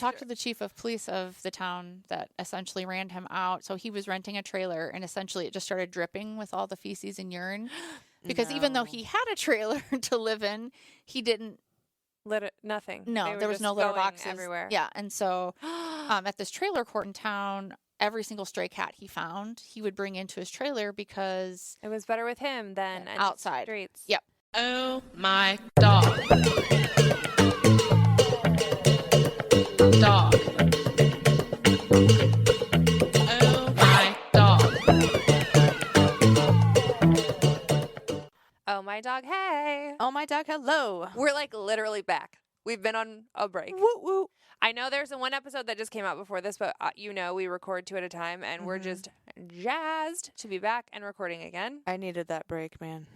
talked to the chief of police of the town that essentially ran him out. So he was renting a trailer, and essentially it just started dripping with all the feces and urine. Because even though he had a trailer to live in, he didn't. Nothing. No, there was no litter boxes everywhere. Yeah, and so at this trailer court in town, every single stray cat he found, he would bring into his trailer because it was better with him than outside. Streets. Yep. Oh my dog. Dog. Oh my dog. Oh my dog, hey. Oh my dog, hello. We're like literally back. We've been on a break. Woo woo. I know there's one episode that just came out before this, but we record 2 at a time, and we're just jazzed to be back and recording again. I needed that break, man.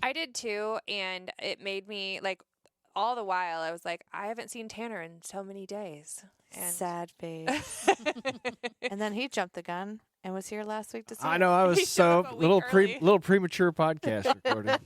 I did too, and it made me like all the while I was like, I haven't seen Tanner in so many days. And Sad face. And then he jumped the gun and was here last week to see. I know. I was He showed up so a week early. little premature podcast recording.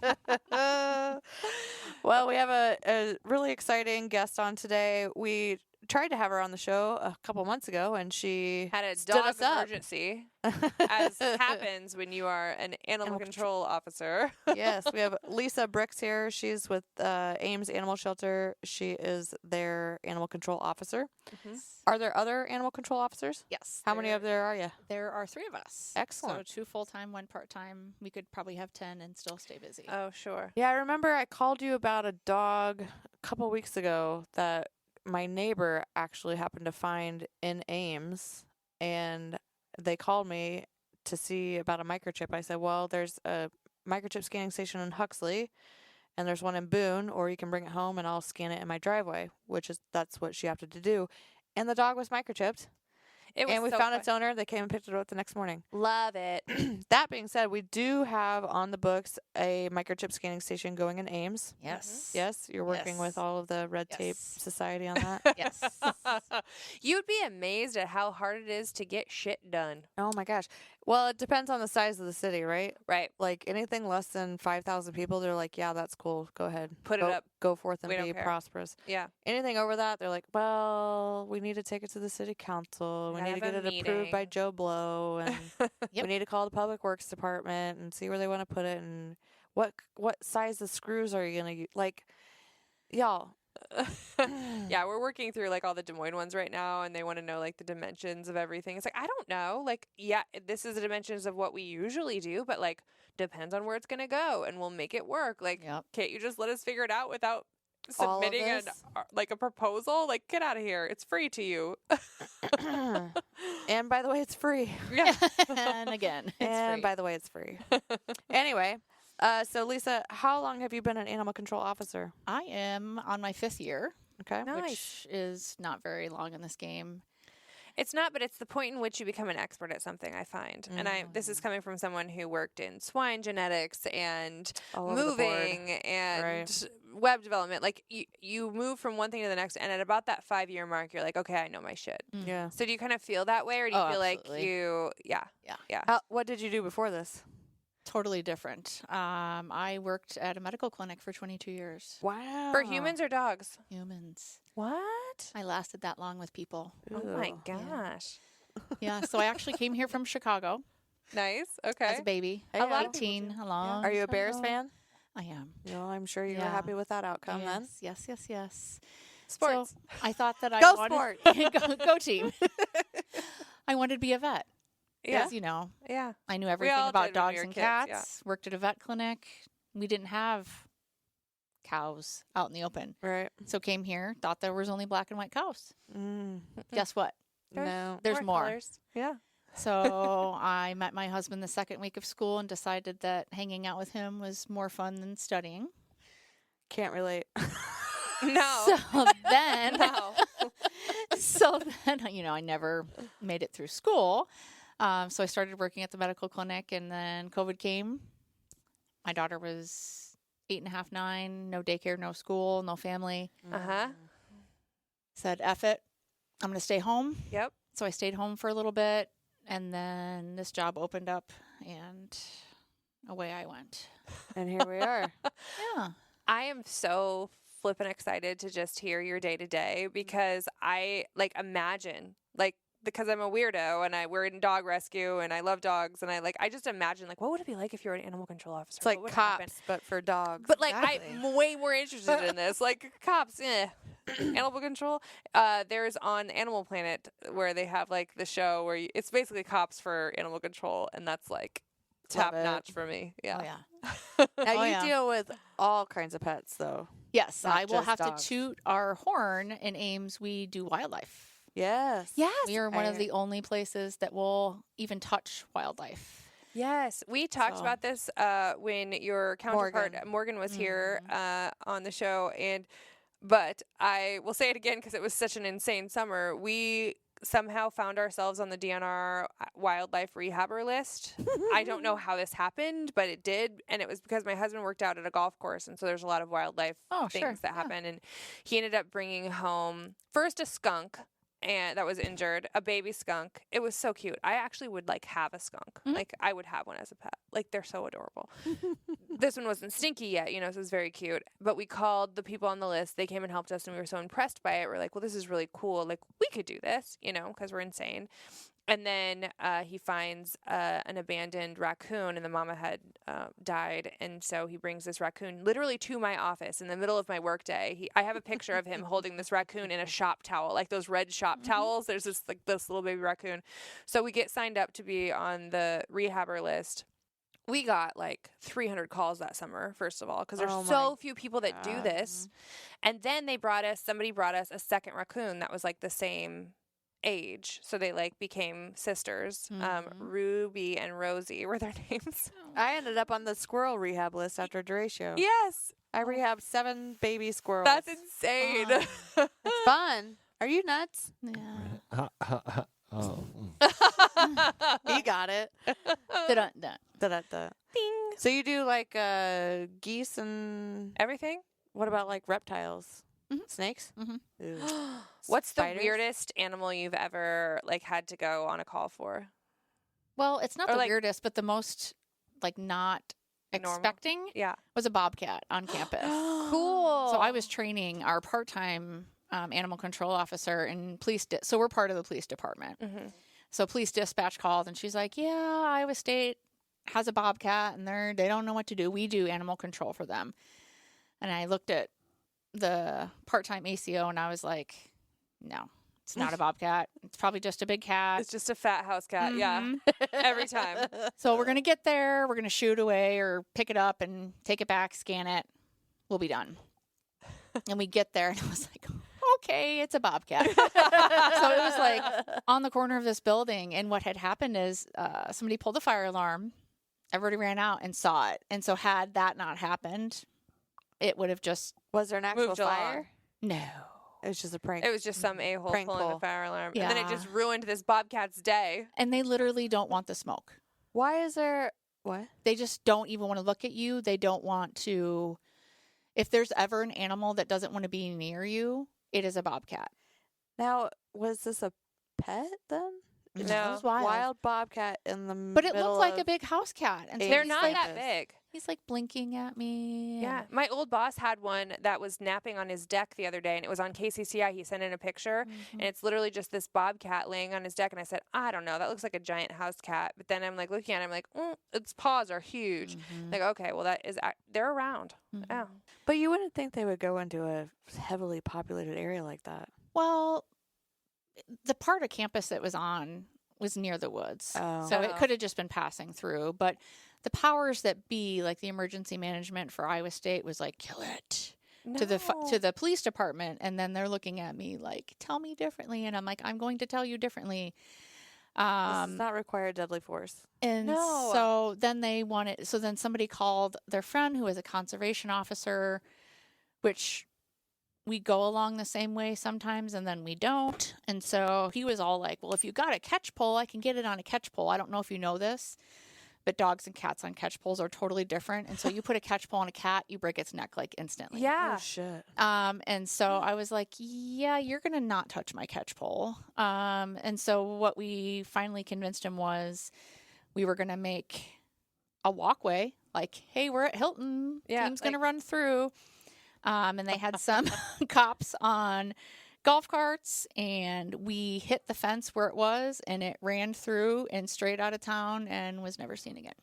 Well, we have a really exciting guest on today. We tried to have her on the show a couple months ago, and she had a stood dog us up. emergency, as happens when you are an animal control officer. Yes, we have Lisa Brix here. She's with Ames Animal Shelter. She is their animal control officer. Mm-hmm. Are there other animal control officers? Yes. How many of there are you? There are 3 of us. Excellent. So 2 full-time, 1 part-time. We could probably have 10 and still stay busy. Oh, sure. Yeah, I remember I called you about a dog a couple weeks ago that my neighbor actually happened to find in Ames, and they called me to see about a microchip. I said, well, there's a microchip scanning station in Huxley, and there's one in Boone, or you can bring it home and I'll scan it in my driveway, that's what she happened to do. And the dog was microchipped. And we found its owner. They came and picked it up the next morning. Love it. That being said, we do have on the books a microchip scanning station going in Ames. Yes. Yes, you're working Yes. with all of the Red Tape Yes. Society on that. Yes. You'd be amazed at how hard it is to get shit done. Oh my gosh. Well, it depends on the size of the city, right? Right. Like anything less than 5,000 people, they're like, yeah, that's cool. Go ahead. Put it up. Go forth and We don't be care. prosperous. Yeah. Anything over that, they're like, well, we need to take it to the city council. We Gotta need to have get a it approved by meeting." Joe Blow. And Yep. we need to call the public works department and see where they want to put it. And what size of screws are you going to use? Like, y'all. Yeah, we're working through like all the Des Moines ones right now, and they want to know like the dimensions of everything. It's like, I don't know. Like, yeah, this is the dimensions of what we usually do, but like depends on where it's going to go, and we'll make it work. Like, Yep. can't you just let us figure it out without All of submitting this? like a proposal? Like, get out of here. It's free to you. And by the way, it's free. Yeah. And again, it's And free. by the way, it's free. Anyway, so Lisa, how long have you been an animal control officer? I am on my 5th year, Okay. Nice. which is not very long in this game. It's not, but it's the point in which you become an expert at something, I find. And this is coming from someone who worked in swine genetics and All over the board. moving and Right. web development. Like, you move from one thing to the next, and at about that 5-year mark, you're like, okay, I know my shit. Yeah. So do you kind of feel that way, or do you Oh, feel absolutely. like you, yeah. What did you do before this? Totally different. I worked at a medical clinic for 22 years. Wow. For humans or dogs? Humans. What? I lasted that long with people. Oh my Ew. gosh. Yeah, so I actually came here from Chicago Nice. Okay. as a baby. Hey, A lot of people 18, a long Are you a Bears time fan? I am. No, I'm sure you were Yeah. happy with that outcome then. Yes. Sports. So I thought that I Go wanted go team. I wanted to be a vet. Yeah. Because, you know, Yeah. I knew all everything did about when we dogs were and kids, cats. yeah. Worked at a vet clinic. We didn't have cows out in the open. Right. So came here, thought there was only black and white cows. Mm. Guess what? No. There's more. colors. Yeah. So I met my husband the second week of school and decided that hanging out with him was more fun than studying. Can't relate. No. So then, No. you know, I never made it through school. So I started working at the medical clinic, and then COVID came. My daughter was 8.5, 9, no daycare, no school, no family. Uh-huh. Said, F it, I'm going to stay home. Yep. So I stayed home for a little bit, and then this job opened up, and away I went. And here we are. Yeah. I am so flippin' excited to just hear your day to day because I like imagine like because I'm a weirdo and we're in dog rescue and I love dogs and I just imagine like what would it be like if you were an animal control officer? It's like What would cops, happen? but for dogs. But like Exactly. I'm way more interested in this. Like cops, animal control. There's on Animal Planet where they have like the show where it's basically cops for animal control, and that's like top Love it. notch for me. Yeah. Oh yeah. Now Oh, you yeah. deal with all kinds of pets, though. Yes, Not I will just have dogs. to toot our horn in Ames. We do wildlife. Yes. Yes. We are one of the only places that will even touch wildlife. Yes, we talked So- about this when your counterpart Morgan was here on the show, but I will say it again because it was such an insane summer. We somehow found ourselves on the DNR wildlife rehabber list. I don't know how this happened, but it did, and it was because my husband worked out at a golf course, and so there's a lot of wildlife Oh, things sure. that happen, and he ended up bringing home first a skunk. And that was injured, a baby skunk. It was so cute. I actually would like have a skunk. Mhm. Like I would have one as a pet. Like they're so adorable. This one wasn't stinky yet, so it was very cute. But we called the people on the list. They came and helped us, and we were so impressed by it. We're like, well, this is really cool. Like we could do this, because we're insane. And then he finds an abandoned raccoon, and the mama had died. And so he brings this raccoon literally to my office in the middle of my workday. I have a picture of him holding this raccoon in a shop towel, like those red shop towels. There's this little baby raccoon. So we get signed up to be on the rehabber list. We got like 300 calls that summer, first of all, because there's Oh my so few people that do God. this. And then somebody brought us a second raccoon that was like the same age, so they like became sisters. Ruby and Rosie were their names. I ended up on the squirrel rehab list after Duratio. Yes, I rehabbed 7 baby squirrels. that's insane. It's fun. Are you nuts? Yeah. Oh. He got it. Da-dun-dun. Da-da-da. Ding. So you do like geese and Everything. what about like reptiles? Mhm. Snakes? Mhm. Ew. What's the Spiders? weirdest animal you've ever like had to go on a call for? Well, it's not Or, the like- weirdest, but the most like not Normal? expecting Yeah. was a bobcat on campus. Cool. So I was training our part-time animal control officer in so we're part of the police department. Mhm. So police dispatch called and she's like, yeah, Iowa State has a bobcat and they don't know what to do. We do animal control for them. And I looked at the part-time ACO and I was like, no, it's not a bobcat. It's probably just a big cat. It's just a fat house cat. Yeah. Mhm. Every time. So we're going to get there. We're going to shoot away or pick it up and take it back, scan it. We'll be done. And we get there and I was like, okay, it's a bobcat. So it was like on the corner of this building. And what had happened is somebody pulled the fire alarm. Everybody ran out and saw it. And so had that not happened, it would have just, Was there an actual Moved along. fire? no. It was just a prank. It was just some a-hole Prank pulling the pull. fire alarm. And then it Yeah. just ruined this bobcat's day. And they literally don't want the smoke. Why is there what? They just don't even want to look at you. They don't want to. If there's ever an animal that doesn't want to be near you, it is a bobcat. Now, was this a pet then? No, No. it was wild. Wild bobcat in the But it middle looked like of a big house cat. And so Ames, They're he's not like, that big. he's like blinking at me. Yeah. and- My old boss had one that was napping on his deck the other day, and it was on KCCI. He sent in a picture, and it's literally just this bobcat laying on his deck. And I said, I don't know. That looks like a giant house cat. But then I'm like looking at it, I'm like, its paws are huge. Mhm. Like, okay, well, they're around. Mhm. Yeah. But you wouldn't think they would go into a heavily populated area like that. Well, the part of campus that was on was near the woods. Oh. So Oh. it could have just been passing through. But the powers that be, like the emergency management for Iowa State, was like, kill it. To the police department, and then they're looking at me like, tell me differently, and I'm like, I'm going to tell you differently. This does not require deadly force. And No. so then then somebody called their friend who is a conservation officer, which we go along the same way sometimes and then we don't. And so he was all like, well, if you got a catch pole, I can get it on a catch pole. I don't know if you know this, but dogs and cats on catch poles are totally different. And so you put a catch pole on a cat, you break its neck like instantly. Yeah. Oh shit. And so I was like, yeah, you're going to not touch my catch pole. And so what we finally convinced him was we were going to make a walkway. Like, hey, we're at Hilton. Yeah, Team's going to like- run through. And they had some cops on golf carts, and we hit the fence where it was, and it ran through and straight out of town and was never seen again.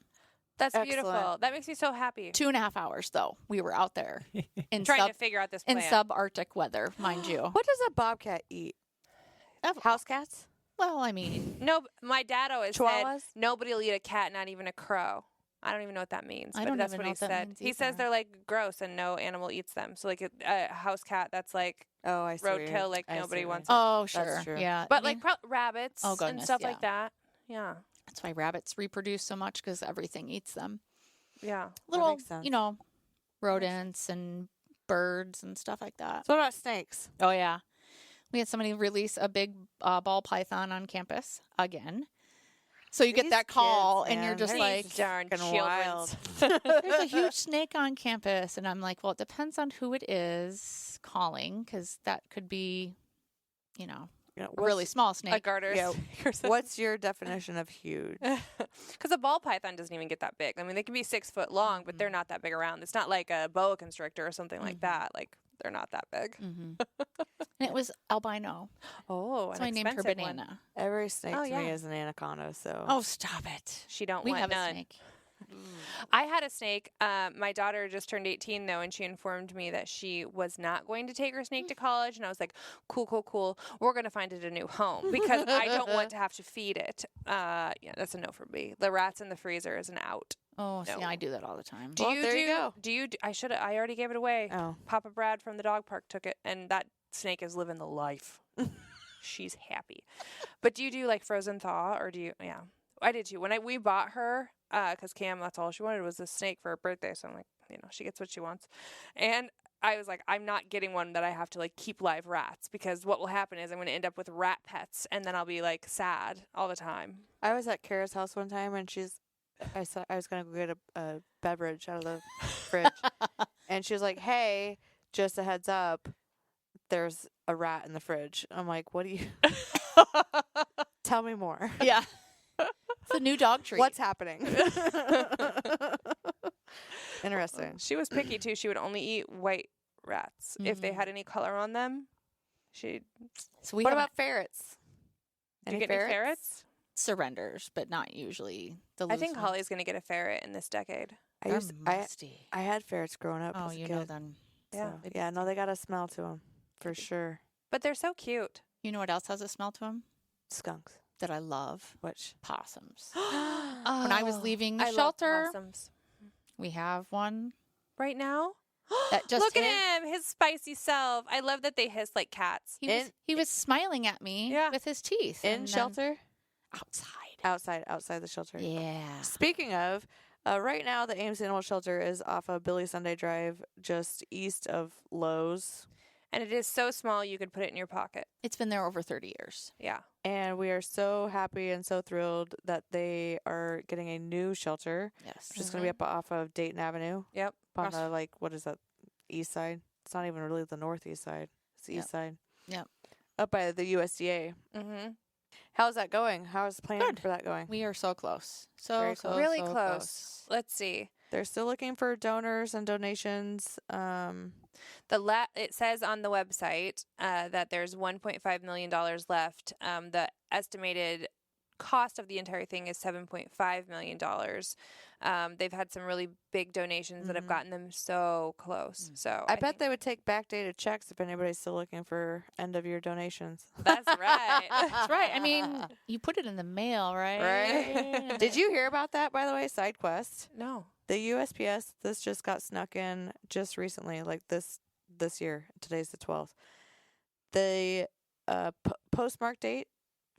That's Excellent. beautiful. That makes me so happy. 2.5 hours, though, we were out there in Trying to figure out this plan. subarctic weather, mind you. What does a bobcat eat? House cats? Well, I mean, No, my dad always said Chihuahuas? nobody will eat a cat, not even a crow. I don't even know what that means, I but don't that's even what know he what that said. means He says either. they're like gross and no animal eats them. So like a house cat, that's like Oh, I see. what you're- roadkill, like I see nobody what wants. you're- oh, That's sure. true. Yeah. But I mean, like rabbits Oh, and goodness, stuff yeah. like that. Yeah, that's why rabbits reproduce so much because everything eats them. yeah. Little, makes sense. rodents and birds and stuff like that. So what about snakes? Oh, yeah. We had somebody release a big ball python on campus again. So you get These that call kids, and you're man, just they're like, darn fucking children's. wild. there's a huge snake on campus. And I'm like, well, it depends on who it is calling because that could be, You know, a really small A snake. garter Yeah, snake or something. What's your definition of huge? Because a ball python doesn't even get that big. I mean, they can be 6 foot long, but they're not that big around. It's not like a boa constrictor or something like that. Like they're not that big. hmm And it was albino. Oh, So I named her Banana. Every snake Oh, to me yeah. is an anaconda, so. Oh, stop it. She don't We want have none. a snake. I had a snake. My daughter just turned 18 though, and she informed me that she was not going to take her snake to college. And I was like, cool, cool, cool. We're going to find it a new home because I don't want to have to feed it. Yeah, that's a no for me. The rats in the freezer is an out. Oh, see, No. I do that all the time. Do Well, you there do? you go. Do you? I already gave it away. Oh. Papa Brad from the dog park took it, and that snake is living the life. She's happy. But do you do like frozen thaw, or do you? Yeah, I did too. When we bought her, because Cam, that's all she wanted was a snake for her birthday. So I'm like, she gets what she wants, and I was like, I'm not getting one that I have to like keep live rats because what will happen is I'm going to end up with rat pets, and then I'll be like sad all the time. I was at Kara's house one time, and I said I was gonna go get a beverage out of the fridge, and she was like, "Hey, just a heads up, there's a rat in the fridge." I'm like, "What do you? Tell me more. Yeah. It's a new dog treat. What's happening?" Interesting. She was picky too. She would only eat white rats. If they had any color on them, she'd. So we What have about ferrets? Did you get any ferrets? surrenders, but not usually the I loose think ones. Holly's going to get a ferret in this decade. They're musty. I had ferrets growing up. Oh, as a you know kid, then. Yeah. so, yeah. No, they got a smell to them for sure. But they're so cute. You know what else has a smell to them Skunks. that I love? Which? Possums. When I was leaving the I love shelter, possums. we have one Right now? that just Look hit. at him, his spicy self. I love that they hiss like cats. He was smiling at me Yeah. with his teeth. In and then shelter? outside. Outside the shelter. Yeah. Speaking of, right now the Ames Animal Shelter is off of Billy Sunday Drive, just east of Lowe's. And it is so small you could put it in your pocket. It's been there over 30 years. Yeah. And we are so happy and so thrilled that they are getting a new shelter, Yes. which is going to be up off of Dayton Avenue. Yep. On Across- the, what is that, east side? It's not even really the northeast side. It's the east side. Yep. Up by the USDA. Mm-hmm. How's that going? How's the plan Good. for that going? We are so close. So Very so close. Really so close. Let's see. They're still looking for donors and donations. It says on the website that there's $1.5 million left. The estimated cost of the entire thing is $7.5 million. They've had some really big donations that have gotten them so close. So I bet they would take backdated checks if anybody's still looking for end of year donations. that's right. That's right. I mean, you put it in the mail, right? Right. Did you hear about that, by the way? Side quest. No. The USPS, this just got snuck in just recently, like this year. Today's the 12th. The postmark date,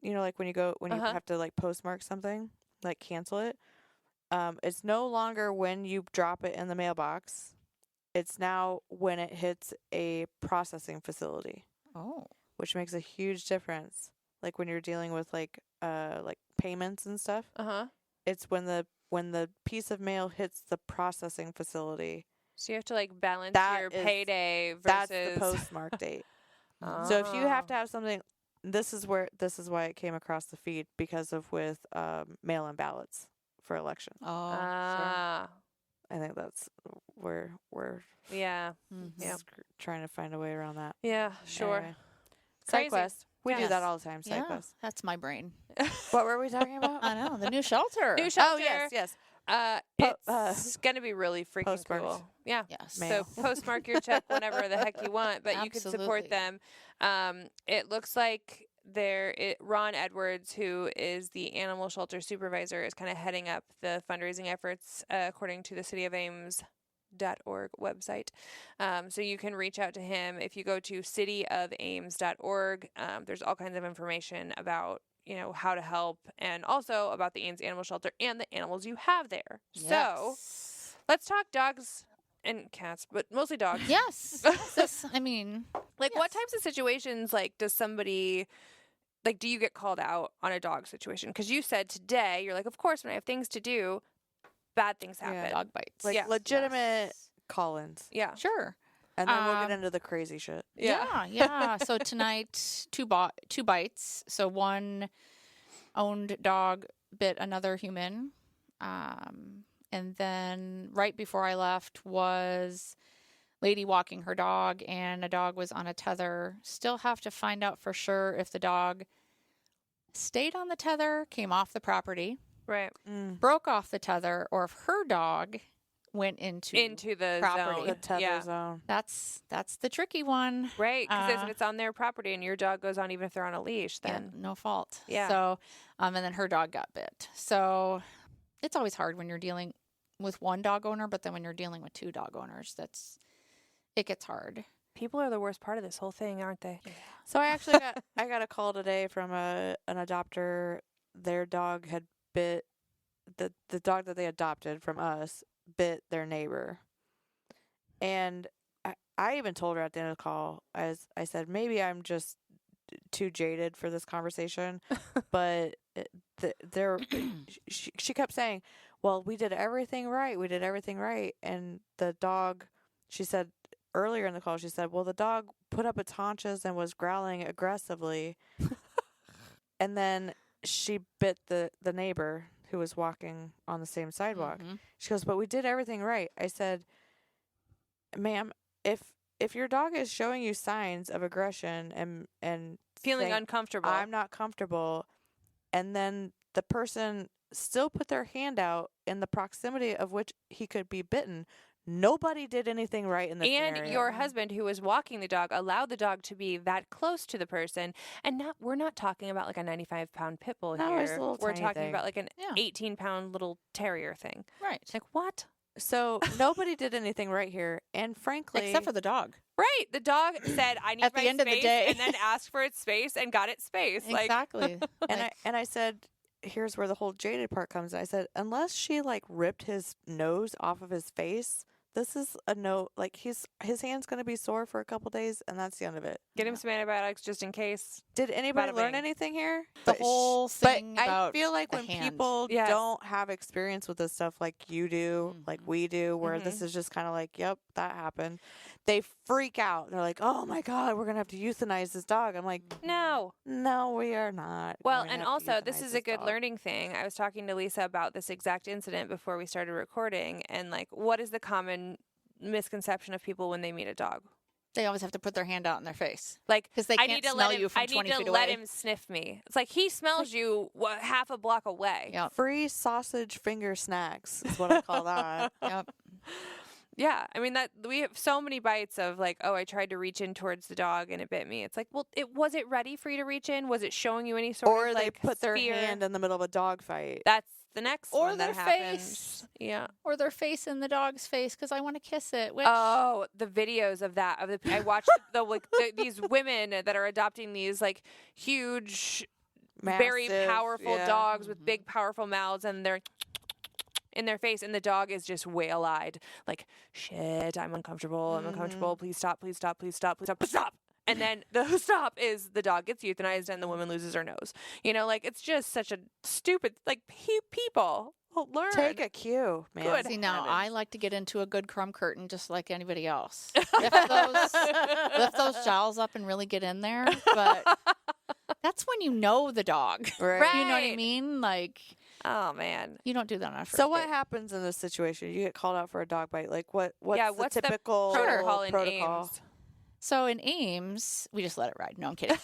like when you have to like postmark something, like cancel it. It's no longer when you drop it in the mailbox. It's now when it hits a processing facility, Oh. which makes a huge difference. Like when you're dealing with like payments and stuff. Uh-huh. It's when the piece of mail hits the processing facility. So you have to like balance That your is- payday That's versus the postmark date. So if you have to have something, this is why it came across the feed because of with mail-in ballots for election. Oh. Ah. I think that's where we're Yeah. Yeah. trying to find a way around that. Yeah. Sure. Anyway. Crazy. Side quest. We do Yes. that all the time. Side Yeah, quest. that's my brain. What were we talking about? I know, the new shelter. New shelter. Oh yes, yes. It's gonna be really freaking postmarked. cool. Yeah. Yes. Mail. So postmark your check whenever the heck you want, but you can support Absolutely. them. It looks like Ron Edwards, who is the animal shelter supervisor, is kind of heading up the fundraising efforts, according to the City of Ames.org website. So you can reach out to him if you go to cityofames.org. There's all kinds of information about how to help, and also about the Ames Animal Shelter and the animals you have there. So Yes. let's talk dogs and cats, but mostly dogs. Yes. I mean, Like, what yes. types of situations, does somebody, do you get called out on a dog situation? Because you said today, you're like, of course, when I have things to do, bad things Yeah. happen. Dog bites. Like Yeah. legitimate call-ins, Yeah. Sure. and then we'll Um, get into the crazy shit. Yeah. So tonight, two bites. So one owned dog bit another human. And then right before I left was lady walking her dog, and a dog was on a tether. Still have to find out for sure if the dog stayed on the tether, came off the property, Right. broke off the tether, or if her dog went into the property. zone. The tether Yeah. zone. That's the tricky one. Right. Because Uh, if it's on their property and your dog goes on, even if they're on a leash, Yeah, then. no fault. Yeah. So, and then her dog got bit. So it's always hard when you're dealing with one dog owner, but then when you're dealing with two dog owners, it gets hard. People are the worst part of this whole thing, aren't they? So I actually got a call today from an adopter. Their dog had bit the dog that they adopted from us bit their neighbor. And I even told her at the end of the call, as I said, maybe I'm just too jaded for this conversation, but she kept saying, well, we did everything right. We did everything right. And the dog, she said earlier in the call, she said, well, the dog put up its haunches and was growling aggressively. And then she bit the neighbor who was walking on the same sidewalk. Mhm. She goes, but we did everything right. I said, ma'am, if your dog is showing you signs of aggression and Feeling saying, uncomfortable. I'm not comfortable, and then the person still put their hand out in the proximity of which he could be bitten, nobody did anything right in this And scenario. your husband, who was walking the dog, allowed the dog to be that close to the person. And we're not talking about like a 95-pound pit bull No, here. it's a little We're tiny talking thing. about like an Yeah. 18-pound little terrier thing. Right. It's like, what? So nobody did anything right here, and frankly, Except for the dog. Right. The dog said, I need At my the end of the space, day. and then asked for its space and got its space. Exactly. and I said, here's where the whole jaded part comes in. I said, unless she ripped his nose off of his face, this is a no. His hand's gonna be sore for a couple days, and that's the end of it. Get him some antibiotics just in case. Did anybody Bada learn bing. anything here? The But whole but thing I about feel like the when hand. people Yes. don't have experience with this stuff like you do, like Mhm. we do, where this is just kind of like, yep, that happened. They freak out. They're like, oh my God, we're going to have to euthanize this dog. I'm like, No. no, we are not. Well, going to and have to also, this euthanize is a good dog." learning thing. I was talking to Lisa about this exact incident before we started recording, and what is the common misconception of people when they meet a dog? They always have to put their hand out in their face. Like, 'Cause they I can't need to smell let him, you from I need 20 to feet let away. him sniff me. It's like he smells you half a block away. Yep. Free sausage finger snacks is what I call that. Yep. Yeah, I mean that we have so many bites of oh, I tried to reach in towards the dog and it bit me. It's like, well, was it ready for you to reach in? Was it showing you any sort Or of they put their fear? hand in the middle of a dog fight. That's the next Or one that their happens. face. Yeah. Or their face in the dog's face because I want to kiss it. Which Oh, the videos of that I watched these women that are adopting these huge, very Massive, powerful yeah. dogs with big, powerful mouths, and they're in their face, and the dog is just whale-eyed, like, shit, I'm uncomfortable, I'm uncomfortable, please stop, please stop, please stop, please stop, stop. And then the stop is the dog gets euthanized and the woman loses her nose. It's just such a stupid, people learn. Take a cue, man. Good. See, now heavens. I like to get into a good crumb curtain just like anybody else. Lift those jowls up and really get in there. But that's when you know the dog. Right. You know what I Right. mean? Oh man. You don't do that on a first So what date. happens in this situation? You get called out for a dog bite. Like what's what's the the typical protocol in protocol? Ames? So in Ames, we just let it ride. No, I'm kidding.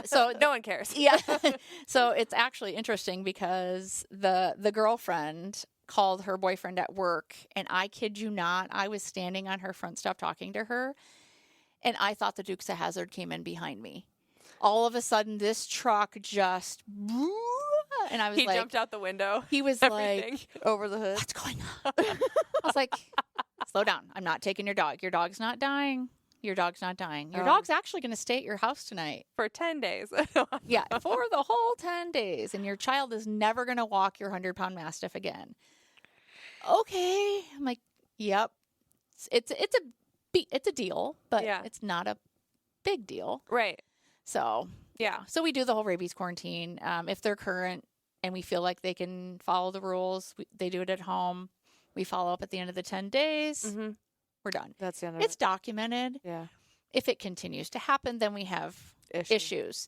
So No one cares. yeah. So it's actually interesting because the girlfriend called her boyfriend at work, and I kid you not, I was standing on her front step talking to her, and I thought the Dukes of Hazzard came in behind me. All of a sudden, this truck just, and I was He like, jumped out the window. he was Everything. like, Over the hood. what's going on? I was like, slow down. I'm not taking your dog. Your dog's not dying. Your dog's not dying. Your dog's actually going to stay at your house tonight. For 10 days. Yeah, for the whole 10 days. And your child is never going to walk your 100-pound Mastiff again. Okay. I'm like, yep. It's a deal, but Yeah. it's not a big deal. Right. So, Yeah. So we do the whole rabies quarantine. If they're current and we feel like they can follow the rules, they do it at home. We follow up at the end of the 10 days. Mm-hmm. We're done. That's the end of It's it. documented. Yeah. If it continues to happen, then we have issues.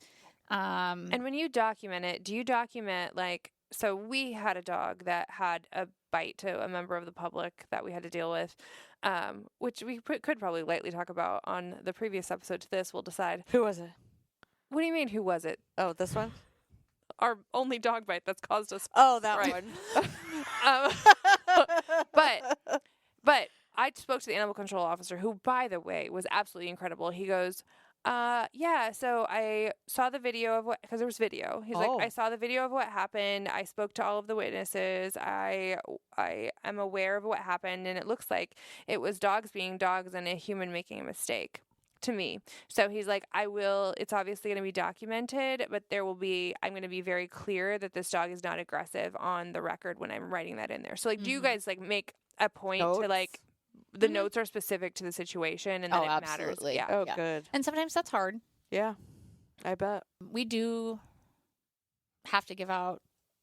And when you document it, do you document like, so we had a dog that had a bite to a member of the public that we had to deal with, which we could probably lightly talk about on the previous episode to this. We'll decide. Who was it? What do you mean? Who was it? Oh, this one? Our only dog bite that's caused us. Oh, that Right. one. But I spoke to the animal control officer, who, by the way, was absolutely incredible. He goes, yeah, so I saw the video of what, because there was video. He's like, I saw the video of what happened. I spoke to all of the witnesses. I am aware of what happened, and it looks like it was dogs being dogs and a human making a mistake to me. So he's like, it's obviously going to be documented, but I'm going to be very clear that this dog is not aggressive on the record when I'm writing that in there. So like, do you guys like make a point to like, the notes are specific to the situation and that it absolutely. matters? Yeah. Oh, Yeah. good. And sometimes that's hard. Yeah. I bet. We do have to give out,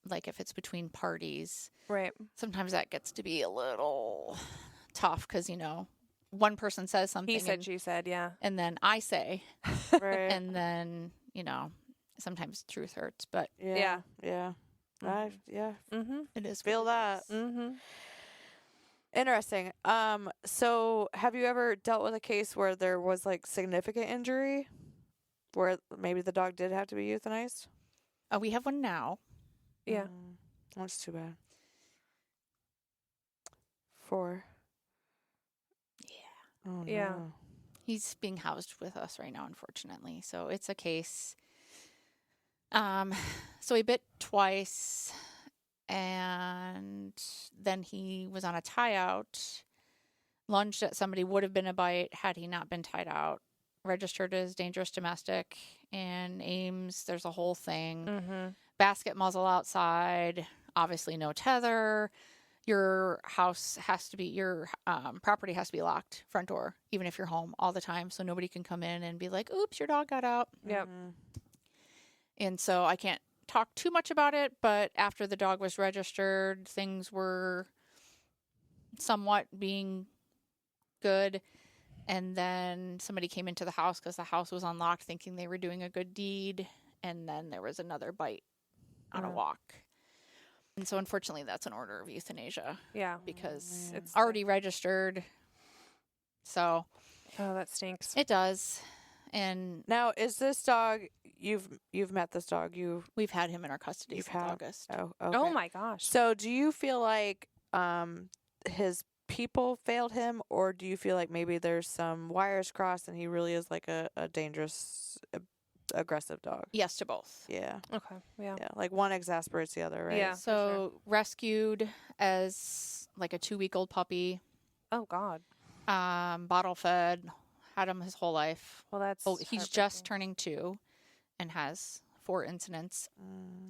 like if it's between parties, Right. sometimes that gets to be a little tough because, one person says something. He said, she said, yeah. and then I say, Right. and then, sometimes truth hurts, but Yeah. Yeah. Yeah. Mm-hmm. it is. Feel what it that. is. Mm-hmm. Interesting. So have you ever dealt with a case where there was like significant injury, where maybe the dog did have to be euthanized? We have one now. Yeah. That's too bad. 4. Yeah. Oh, Yeah. no. He's being housed with us right now, unfortunately. So it's a case. So he bit twice, and then he was on a tie out, lunged at somebody, would have been a bite had he not been tied out, registered as dangerous domestic in Ames. There's a whole thing. Mm-hmm. Basket muzzle outside, obviously no tether. Your house has to be, your property has to be locked, front door, even if you're home all the time. So nobody can come in and be like, oops, your dog got out. Yep. And so I can't talk too much about it, but after the dog was registered, things were somewhat being good. And then somebody came into the house because the house was unlocked thinking they were doing a good deed. And then there was another bite on a walk. And so unfortunately that's an order of euthanasia Yeah. because It's it's already registered. So Oh, that stinks. it does. And Now, is this dog, you've met this dog, we've had him in our custody You've since had- August. oh, okay. Oh my gosh. So do you feel like his people failed him, or do you feel like maybe there's some wires crossed and he really is like a dangerous, aggressive dog? Yes to both. Yeah. Okay. Yeah. Yeah. Like one exasperates the other, right? Yeah. So rescued as like a 2-week-old puppy, Oh God. bottle fed, had him his whole life. Well, that's. Oh, he's just turning 2 and has 4 incidents.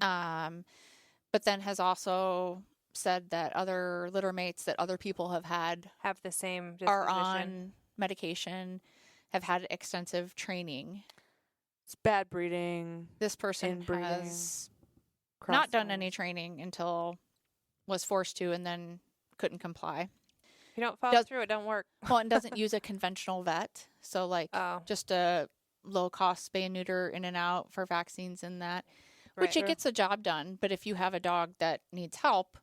But then has also said that other litter mates that other people have had have the same are disposition. on medication, have had extensive training. It's bad breeding. This person Inbreeding, has not done any cross-lines. training until was forced to and then couldn't comply. If you don't follow Does- through, it don't work. Well, and doesn't use a conventional vet. So like Oh. just a low cost spay and neuter in and out for vaccines and that. which Right. it gets the job done. But if you have a dog that needs help,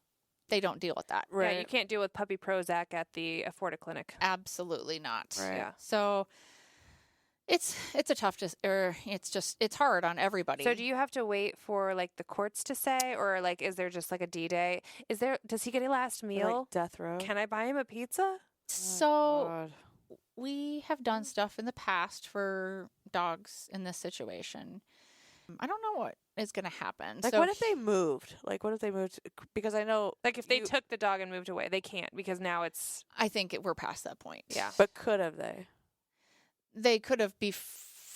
they don't deal with that. Yeah, you can't deal with puppy Prozac at the Afford a Clinic. Absolutely not. Right. Yeah. So it's a tough, it's hard on everybody. So do you have to wait for like the courts to say, or like is there just like a D-Day? Does he get a last They're meal? like death row. Can I buy him a pizza? So God. we have done stuff in the past for dogs in this situation. I don't know what is going to happen. Like, so what if they moved? Like, what if they moved? Because I know, Like if they took the dog and moved away, they can't because now it's I think we're past that point. yeah. but could have they? They could have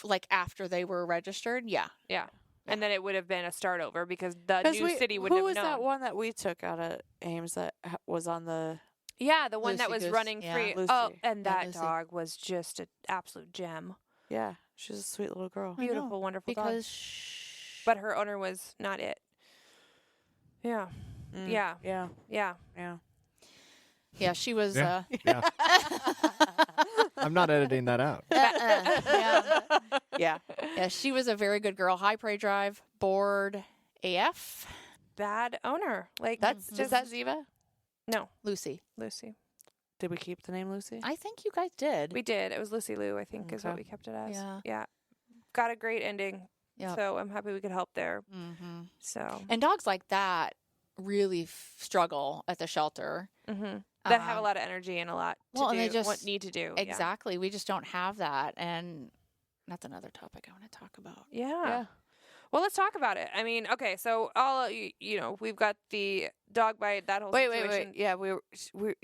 like after they were registered. Yeah. Yeah. And then it would have been a start over because the 'Cause new city wouldn't who have was known. that one that we took out at Ames that was on the? Yeah, the one that Lucy was Goose. running Yeah. free. Lucy. Oh, and Yeah, that Lucy. dog was just an absolute gem. Yeah, she's a sweet little girl. I know, Beautiful, wonderful dog. because But her owner was not it. Yeah. Mm, Yeah. yeah, Yeah. yeah. yeah, she was. Yeah. Yeah. I'm not editing that out. Yeah. Yeah. Yeah, she was a very good girl. High prey drive, bored AF. Bad owner. Like That's just is that Ziva? no, Lucy. Lucy. Did we keep the name Lucy? I think you guys did. We did. It was Lucy Lou, I think, is what Okay. we kept it as. Yeah. Yeah. Got a great ending. Yep. So I'm happy we could help there. Mm-hmm. So And dogs like that really struggle at the shelter. that have a lot of energy and a lot to well, do. and they what just- need to do. Yeah. Exactly. We just don't have that. And that's another topic I want to talk about. Yeah. Well, let's talk about it. I mean, okay, so all you know, we've got the dog bite, that whole Wait. situation. Yeah,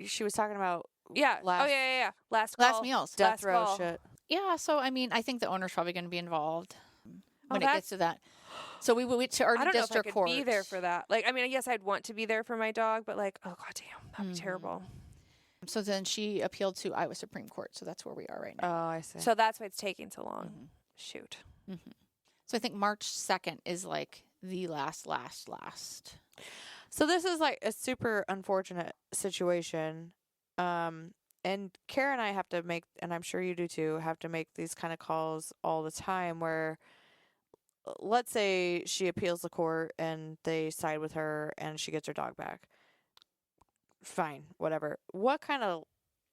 she was talking about Yeah. last Oh yeah. Last Last meals. death last row call. shit. Yeah. So, I mean, I think the owner's probably going to be involved when it that's- gets to that. So we went to our I don't know if I district could court. be there for that. Like, I mean, yes, I'd want to be there for my dog, but like, oh goddamn, that'd be Mhm. terrible. So then she appealed to Iowa Supreme Court. So that's where we are right Oh, now. I see. So that's why it's taking so long. Mhm. Shoot. So I think March 2nd is like the last. So this is like a super unfortunate situation. And Kara and I have to make, and I'm sure you do too, have to make these kind of calls all the time where, let's say she appeals the court and they side with her and she gets her dog back. Fine, whatever. What kind of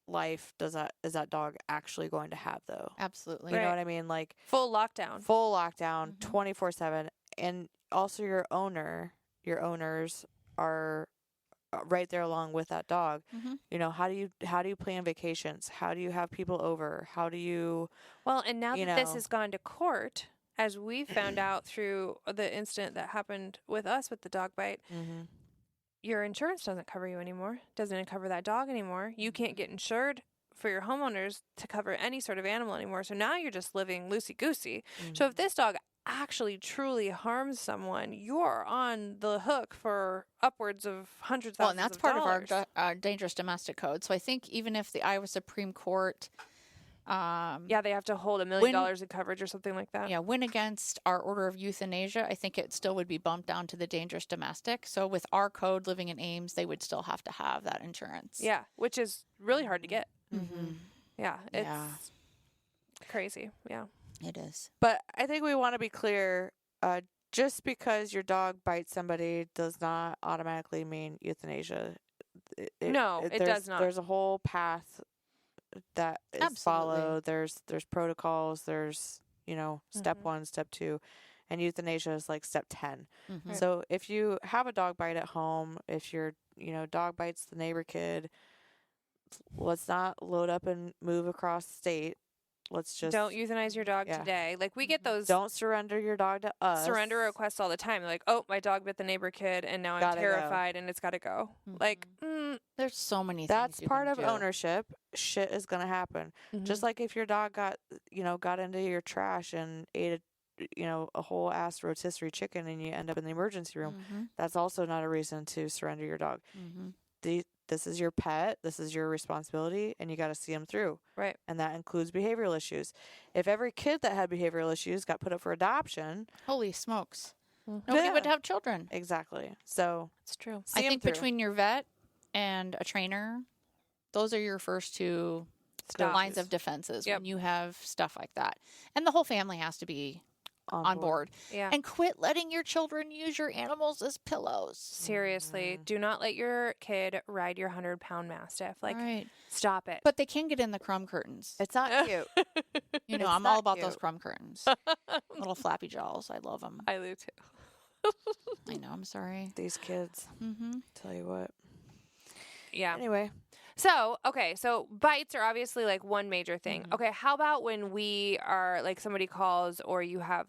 life is that dog actually going to have though? Absolutely. You know Right. what I mean? Like Full lockdown. full lockdown, Mhm. 24/7, and also your owners are right there along with that dog. Mhm. You know, how do you plan vacations? How do you have people over? How do you Well, and now You that this know. has gone to court, as we found out through the incident that happened with us with the dog bite, your insurance doesn't cover you anymore. Doesn't cover that dog anymore. You can't get insured for your homeowners to cover any sort of animal anymore. So now you're just living loosey goosey. So if this dog actually truly harms someone, you're on the hook for upwards of hundreds of Well, and thousands that's part of dollars. our dangerous domestic code. So I think even if the Iowa Supreme Court, Yeah, they have to hold $1 million in coverage or something like that. went against our order of euthanasia, I think it still would be bumped down to the dangerous domestic. So with our code living in Ames, they would still have to have that insurance. Yeah, which is really hard to get. Mm-hmm. Yeah, it's Yeah. crazy. Yeah. It is. But I think we want to be clear. Just because your dog bites somebody does not automatically mean euthanasia. No, it there's- does not. There's a whole path that is Absolutely. followed. There's protocols. There's step Mhm. 1, step 2, and euthanasia is like step 10. Mhm. So if you have a dog bite at home, if your dog bites the neighbor kid, let's not load up and move across state. Let's just Don't euthanize your dog yeah. today. Like we get those don't surrender your dog to us. surrender requests all the time. Like, oh, my dog bit the neighbor kid, and now I'm Gotta go. terrified, and it's got to go. Like, There's so many things. That's you part can of do. ownership. Shit is gonna happen. Just like if your dog got into your trash and ate a whole ass rotisserie chicken and you end up in the emergency room. Mhm. That's also not a reason to surrender your dog. Mhm. This is your pet. This is your responsibility, and you got to see them through. Right. And that includes behavioral issues. If every kid that had behavioral issues got put up for adoption, Holy smokes. Mhm. Nobody Yeah. would have children. exactly. So it's true. see I 'em think through. between your vet and a trainer, those are your first two Stop. lines of defenses Yep. when you have stuff like that. And the whole family has to be on board. Yeah. And quit letting your children use your animals as pillows. Seriously, do not let your kid ride your 100-pound Mastiff. Like, Right. stop it. But they can get in the crumb curtains. It's not cute. You know, it's I'm all not about those cute. crumb curtains. Little flappy jaws. I love them. I do too. I know. I'm sorry. These kids. Mm-hmm. Tell you what. Yeah. Anyway. So, okay, so bites are obviously like one major thing. Mm-hmm. Okay, how about when we are like somebody calls or you have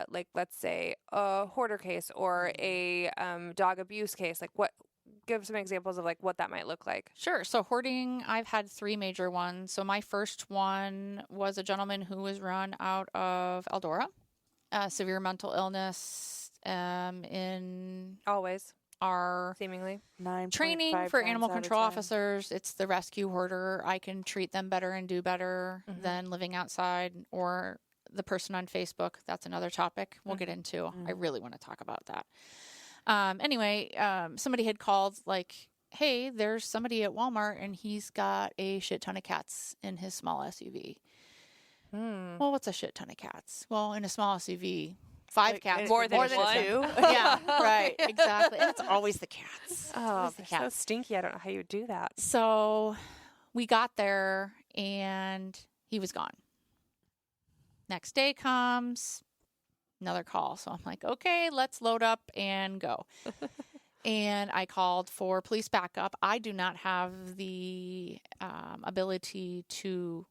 like let's say a hoarder case or a dog abuse case, like what give some examples of like what that might look like. Sure. So hoarding, I've had 3 major ones. So my first one was a gentleman who was run out of Eldora, severe mental illness in Always, our seemingly. 9.5 training for times animal out of control 10. officers. It's the rescue hoarder. I can treat them better and do better Mhm. than living outside, or the person on Facebook. That's another topic we'll get into. I really want to talk about that. Anyway, somebody had called like, hey, there's somebody at Walmart and he's got a shit ton of cats in his small SUV. Well, what's a shit ton of cats? Well, in a small SUV, 5 Like, cats. More than one. 2. Yeah, right. Exactly. And it's always the cats. Oh, Always the they're so cats. stinky. I don't know how you would do that. So we got there and he was gone. Next day comes, another call. So I'm like, okay, let's load up and go. And I called for police backup. I do not have the ability to,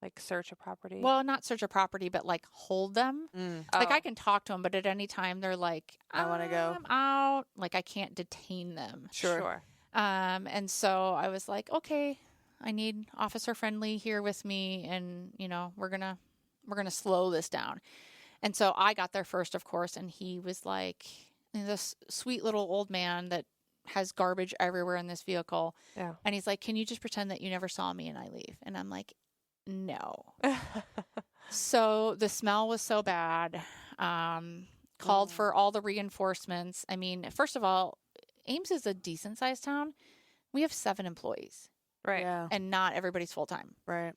Like search a property. well, not search a property, but like hold them. Like Oh. I can talk to them, but at any time they're like, I wanna go. I'm out. Like I can't detain them. Sure. And so I was like, okay, I need officer friendly here with me, and you know, we're gonna slow this down. And so I got there first, of course, and he was like, this sweet little old man that has garbage everywhere in this vehicle. Yeah. And he's like, can you just pretend that you never saw me and I leave? And I'm like, no. So the smell was so bad. Called for all the reinforcements. I mean, first of all, Ames is a decent sized town. We have 7 employees, Right. Yeah. and not everybody's full time. Right.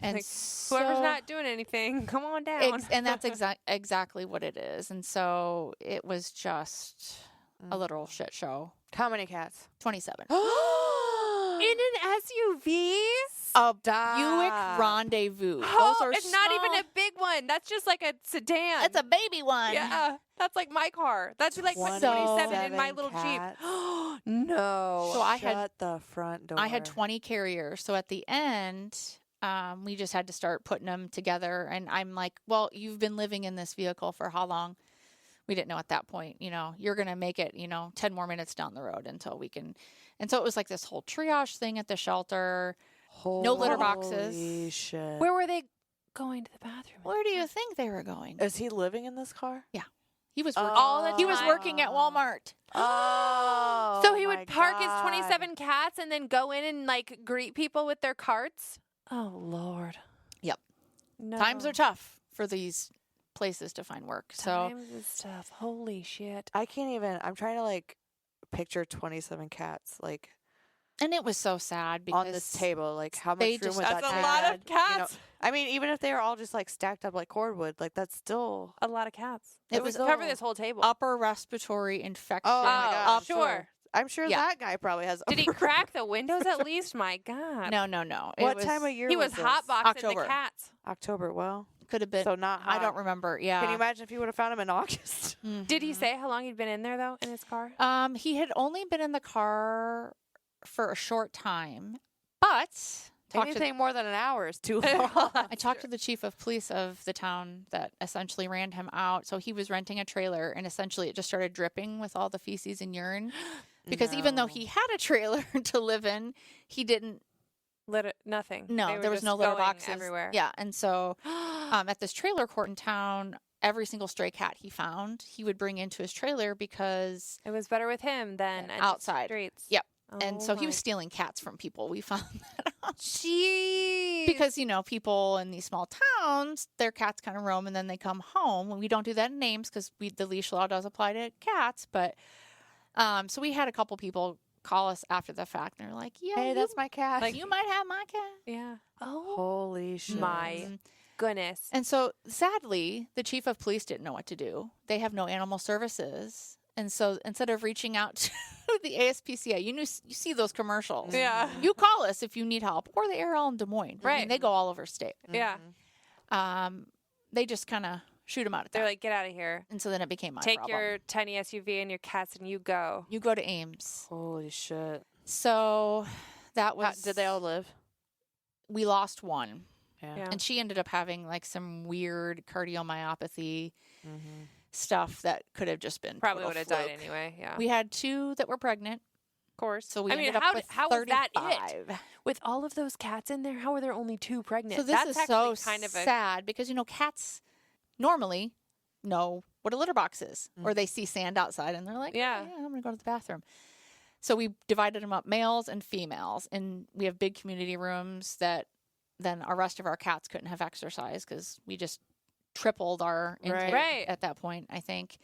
And Like, so, Whoever's not doing anything, come on down. and that's exactly what it is. And so it was just a literal shit show. How many cats? 27. In an SUV? A Stop. Buick Rendezvous. Oh, Those are it's not even small- a big one. That's just like a sedan. It's a baby one. Yeah, that's like my car. That's like my 27 27 in my little cats. Jeep. No. So I Shut had the front door. I had 20 carriers. So at the end, we just had to start putting them together. And I'm like, well, you've been living in this vehicle for how long? We didn't know at that point, you know, you're going to make it, 10 more minutes down the road until we can. And so it was like this whole triage thing at the shelter. No litter boxes. Holy shit. Where were they going to the bathroom? Where do you think they were going? Is he living in this car? He was working, All the he was time. working at Walmart. Oh. So he my would park his God. 27 cats and then go in and like greet people with their carts? Oh, Lord. Yep. No. Times are tough for these places to find work. So Times is tough. Holy shit. I can't even. I'm trying to like picture 27 cats like and it was so sad because on this table. Like how much they room just- would That's that a take? lot of You know, cats. I mean, even if they were all just like stacked up like cordwood, like that's still. A lot of cats. It It was would cover all- this whole table. upper respiratory infection. Oh, my God. up- sure. I'm sure Yeah. that guy probably has. Did he crack the windows at least? My God. No. It What was, time of year? He was this? hotboxing October. the cats. October. Well, Could have been. so not. I hot. don't remember. Yeah. Can you imagine if you would have found him in August? Did he say how long he'd been in there though in his car? He had only been in the car for a short time, but Anything more than an hour is too long. I talked to the chief of police of the town that essentially ran him out. So he was renting a trailer, and essentially it just started dripping with all the feces and urine. Because even though No. he had a trailer to live in, he didn't. Nothing. They No, were there was just no litter going boxes everywhere. Yeah, and so at this trailer court in town, every single stray cat he found, he would bring into his trailer because. It was better with him than in Outside. the streets. Yep. And Oh so he my was stealing cats from people. We found that out. Jeez. Because, people in these small towns, their cats kind of roam and then they come home. And we don't do that in Ames because the leash law does apply to cats. But so we had a couple people call us after the fact. And they're like, yeah, Hey, you, that's my cat. you might have my cat. Yeah. Oh Holy shit. my goodness. And so, sadly, the chief of police didn't know what to do. They have no animal services. And so, instead of reaching out to the ASPCA, you see those commercials. Yeah. You call us if you need help, or the ARL in Des Moines. I mean, Right. they go all over state. Yeah. They just kind of shoot them out of They're town. like, get out of here. And so then it became my Take problem. your tiny SUV and your cats and you go. You go to Ames. Holy shit. So that was. Did they all live? We lost one. Yeah. And she ended up having like some weird cardiomyopathy Mm-hmm. stuff that could have just been Probably total would have died fluke. anyway. Yeah. We had 2 that were pregnant. of course. So we I mean, ended up how, with how was 35. that it? With all of those cats in there, how are there only 2 pregnant? So this That's is actually so kind of a sad because, cats normally know what a litter box is, or they see sand outside and they're like, Yeah. yeah, I'm going to go to the bathroom. So we divided them up, males and females, and we have big community rooms that then our rest of our cats couldn't have exercise because we just tripled our intake Right. at that point, I think.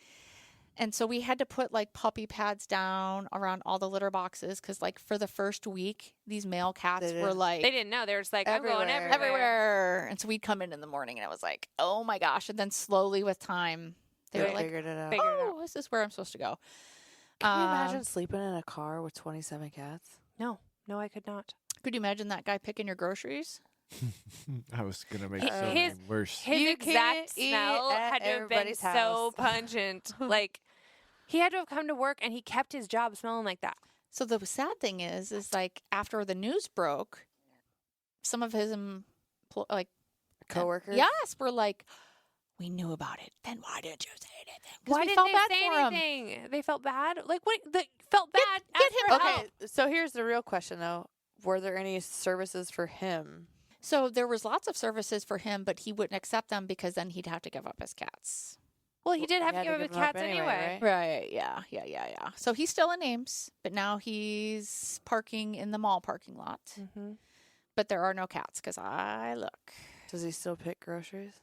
And so we had to put like puppy pads down around all the litter boxes because like for the first week, these male cats They were didn't- like they didn't know. They were just like, I'm going Everywhere. everywhere. And so we'd come in the morning and it was like, oh my gosh. And then slowly with time, they They were like, figured it out. Figured it oh, this is where I'm supposed to go. Can you imagine sleeping in a car with 27 cats? No, I could not. Could you imagine that guy picking your groceries? I was gonna make His- it so his- many worse. His You exact can't eat smell at had to have been everybody's so house. pungent. Like, he had to have come to work and he kept his job smelling like that. So the sad thing is like after the news broke, some of his like Coworkers? yes, were like, we knew about it. Then why didn't you say anything? 'Cause Why we didn't felt they bad say for him. anything? They felt bad? Like, what? They felt bad? get Ask him for out. help. Okay, so here's the real question though. Were there any services for him? So there was lots of services for him, but he wouldn't accept them because then he'd have to give up his cats. Well, he did have He to had give up them up cats anyway. right? Right. Yeah. So he's still in Ames, but now he's parking in the mall parking lot. Mm-hmm. But there are no cats because I look. Does he still pick groceries?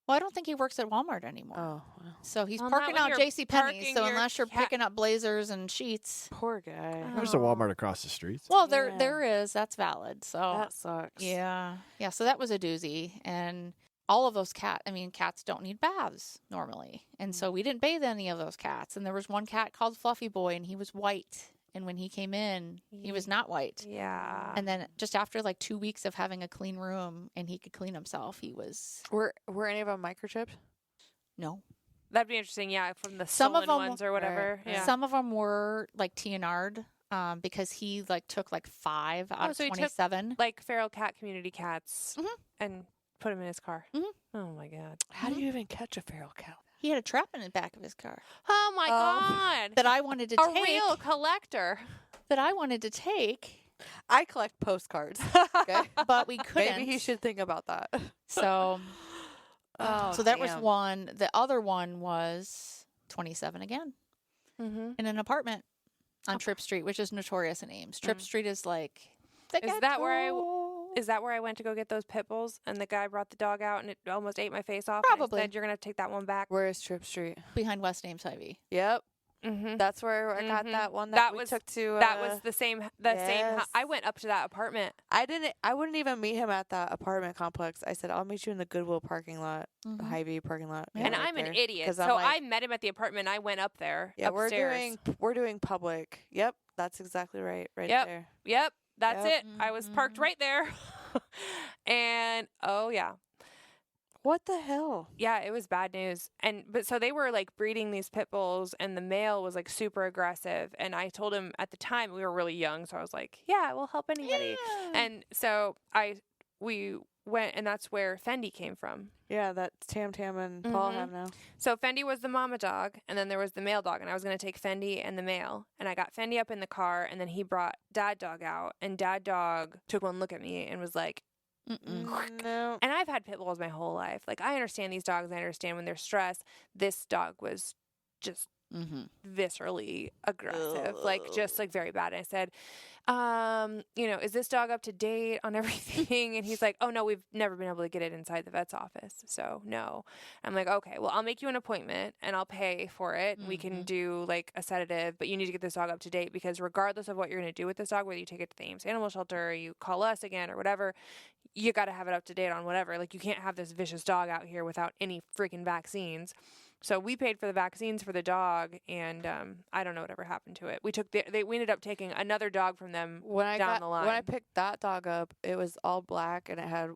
Well, I don't think he works at Walmart anymore. Oh, well, So he's Well, not parking when out you're J.C. Penney's. parking So your unless you're cat- picking up blazers and sheets, poor guy. There's a Walmart across the street. well, Yeah. there is. That's valid. So That sucks. yeah. So that was a doozy, and all of those cats don't need baths normally, and so we didn't bathe any of those cats. And there was one cat called Fluffy Boy, and he was white. And when he came in, he was not white. Yeah. And then just after like 2 weeks of having a clean room and he could clean himself, he was Were any of them microchipped? no. That'd be interesting, yeah, from the Some of stolen them- ones or whatever. Right. Yeah. Some of them were like TNR'd because he like took like 5 out of so he took- 27. Like feral cat community cats Mhm. and put them in his car. Mhm. Oh, my God. How do you even catch a feral cat? He had a trap in the back of his car Oh, my Oh. God. that I wanted to A take. real collector. That I wanted to take, I collect postcards. Okay. but we couldn't. Maybe he should think about that. So, Oh, so that was damn. one. The other one was 27 again Mm-hmm. in an apartment on Tripp Street, which is notorious in Ames. Tripp Street is like. the Is that where I ghetto. Is that where I went to go get those pit bulls and the guy brought the dog out and it almost ate my face off? Probably. And I said, you're going to take that one back. Where is Tripp Street? behind West Ames Ivy? Yep. Mm-hmm. That's where I got Mhm. that one That we was- took to. That was the same. I yes. went up to that apartment. I wouldn't even meet him at that apartment complex. I said, I'll meet you in the Goodwill parking lot, Mhm. the Hy-Vee parking lot. Yeah. And right I'm an there. idiot. 'Cause I'm So like, I met him at the apartment. I went up there. yeah, upstairs. we're doing public. Yep, that's exactly right. Right Yep. there. Yep, that's Yep. it. I was parked Mhm. right there. And oh yeah. What the hell? Yeah, it was bad news. But so they were like breeding these pit bulls and the male was like super aggressive and I told him at the time we were really young so I was like, yeah, we'll help anybody. And so we went and that's where Fendi came from. Yeah, that Tam and Paul Mhm. have now. So Fendi was the mama dog, and then there was the male dog, and I was going to take Fendi and the male. And I got Fendi up in the car, and then he brought Dad Dog out, and Dad Dog took one look at me and was like, No. and I've had pit bulls my whole life. Like, I understand these dogs. I understand when they're stressed. This dog was just Mm-hmm. viscerally aggressive, like just like very bad. And I said, is this dog up to date on everything? And he's like, oh no, we've never been able to get it inside the vet's office. So no. I'm like, okay, well, I'll make you an appointment and I'll pay for it. We can do like a sedative, but you need to get this dog up to date because regardless of what you're going to do with this dog, whether you take it to the Ames Animal Shelter or you call us again or whatever, you got to have it up to date on whatever. Like you can't have this vicious dog out here without any freaking vaccines. So we paid for the vaccines for the dog, and I don't know whatever happened to it. We ended up taking another dog from them down the line. When I picked that dog up, it was all black and it had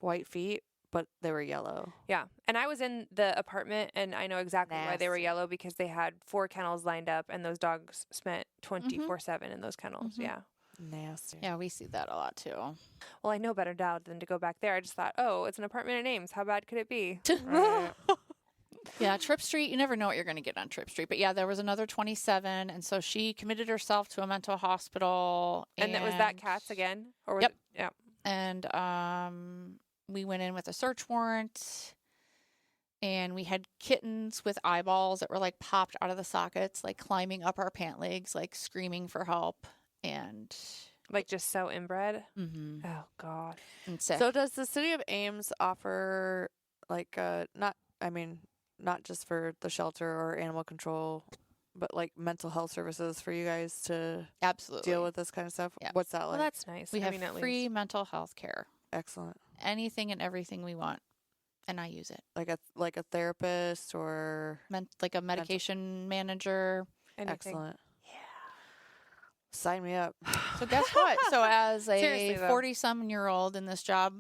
white feet, but they were yellow. Yeah, and I was in the apartment, and I know exactly why they were Nasty. yellow because they had 4 kennels lined up, and those dogs spent 24/7 in those kennels. Yeah. Nasty. Yeah, we see that a lot too. Well, I know better now than to go back there. I just thought, oh, it's an apartment in Ames. How bad could it be? Right. Yeah, Trip Street, you never know what you're going to get on Trip Street. But yeah, there was another 27, and so she committed herself to a mental hospital. And that was that Kat's again? Or was Yep. it? Yeah. And we went in with a search warrant, and we had kittens with eyeballs that were like popped out of the sockets, like climbing up our pant legs, like screaming for help, and Like just so inbred? mm-hmm. Oh, God. and sick. So does the city of Ames offer like not just for the shelter or animal control, but like mental health services for you guys to Absolutely deal with this kind of stuff? Yeah. What's that Well, like? that's nice. We I have mean, at free least. mental health care, Excellent. anything and everything we want, and I use it. Like a therapist or Like a medication manager. Anything. excellent. Sign me up. So guess what? So as Seriously, a though. 40-some-year-old in this job,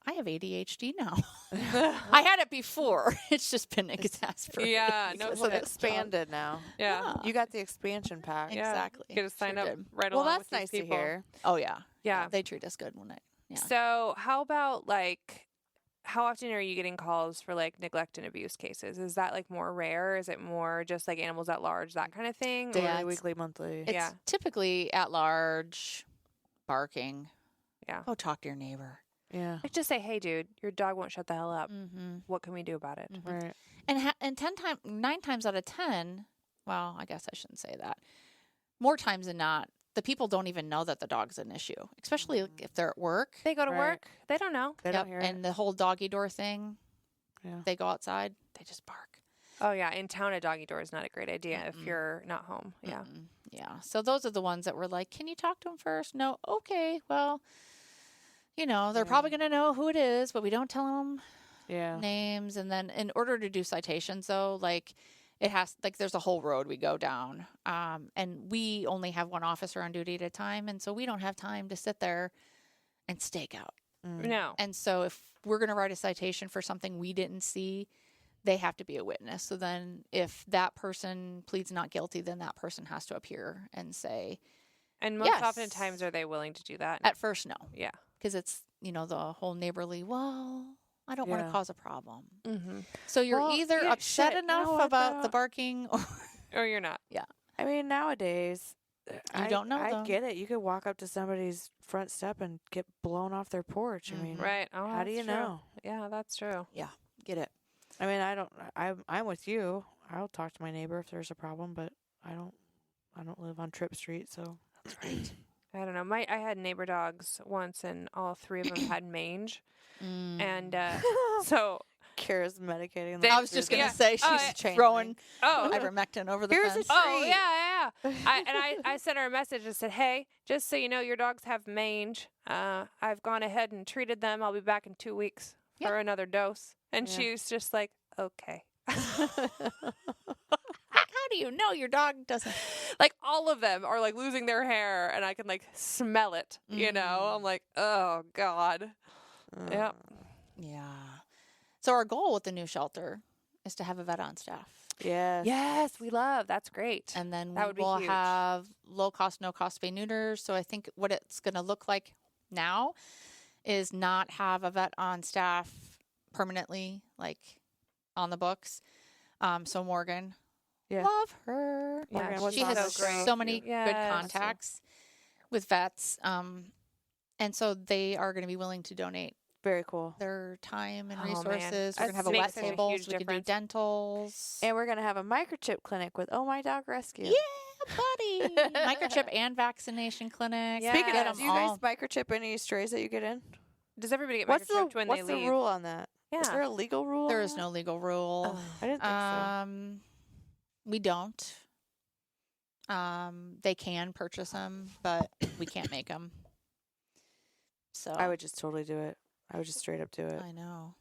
I have ADHD now. I had it before. It's just been exasperating. Yeah, no So shit. it's expanded now. Yeah. You got the expansion pack. Yeah. Exactly. You get to sign Sure up did. right Well, along that's with nice these to people. hear. Oh yeah. Yeah. They treat us good when yeah. So how about like, how often are you getting calls for like neglect and abuse cases? Is that like more rare? Is it more just like animals at large, that kind of thing? Daily, Yeah, it's- weekly, monthly. It's Yeah. typically at large, barking. Yeah. Go talk to your neighbor. Yeah. Like just say, hey, dude, your dog won't shut the hell up. Mm-hmm. What can we do about it? Right. And 9 times out of 10, well, I guess I shouldn't say that. More times than not, the people don't even know that the dog's an issue, especially if they're at work. They go to Right. work. They don't know. They Yep, don't hear it. and the whole doggy door thing. Yeah. They go outside, they just bark. Oh yeah, in town a doggy door is not a great idea if Mm-mm. you're not home. Yeah. Mm-mm. Yeah. So those are the ones that were like, can you talk to him first? No. Okay. Well, they're probably going to know who it is, but we don't tell them Yeah. names. And then in order to do citations, though, like there's a whole road we go down. And we only have one officer on duty at a time. And so we don't have time to sit there and stake out. Mm. No. And so if we're going to write a citation for something we didn't see, they have to be a witness. So then if that person pleads not guilty, then that person has to appear and say, And most Yes. oftentimes are they willing to do that? at first, no. Yeah. Because it's, the whole neighborly, well, I don't want Yeah. to cause a problem. Mm-hmm. So you're Well, either yeah, upset shit, you know enough what, about though? the barking or Or you're not. I mean, nowadays, I don't know, I though. get it. You could walk up to somebody's front step and get blown off their porch. I mean, Right. Oh, how do that's you true. know? Yeah, that's true. get it. I mean, I'm with you. I'll talk to my neighbor if there's a problem, but I don't live on Trip Street, so That's right. I don't know. I had neighbor dogs once, and all 3 of them had mange, Mm. and so Kara's medicating. They- I was just going to yeah. say she's Oh, yeah. Chain throwing link. ivermectin over the Here's a fence. Oh treat. yeah. I sent her a message and said, "Hey, just so you know, your dogs have mange. I've gone ahead and treated them. I'll be back in 2 weeks for another dose." And Yeah. she's just like, "Okay." How do you know your dog doesn't? Like all of them are like losing their hair, and I can like smell it. You know, I'm like, "Oh God." Yep. Yeah. So our goal with the new shelter is to have a vet on staff. Yes. Yes, we love. That's great. And then That we would be will huge. have low cost, no cost spay neuters. So I think what it's going to look like now is not have a vet on staff permanently, like on the books. So Morgan, Yeah. love her. Yeah, Morgan was She on has the show. so many good Yes. contacts with vets. And so they are going to be willing to donate Very cool. their time and Oh, man. resources. We're That gonna have a makes wet such a table, huge so we can do difference. dentals. And we're gonna have a microchip clinic with Oh My Dog Rescue. Yeah, buddy. Microchip and vaccination clinic. Yeah. Speaking Get of, 'em do you guys all. microchip any strays that you get in? Does everybody get What's the microchipped when what's they the leave? rule on that? Is Yeah. there a legal rule? There on is that? no legal rule. I didn't think so. We don't. They can purchase them, but we can't make them. So I would just totally do it. I would just straight up do it. I know.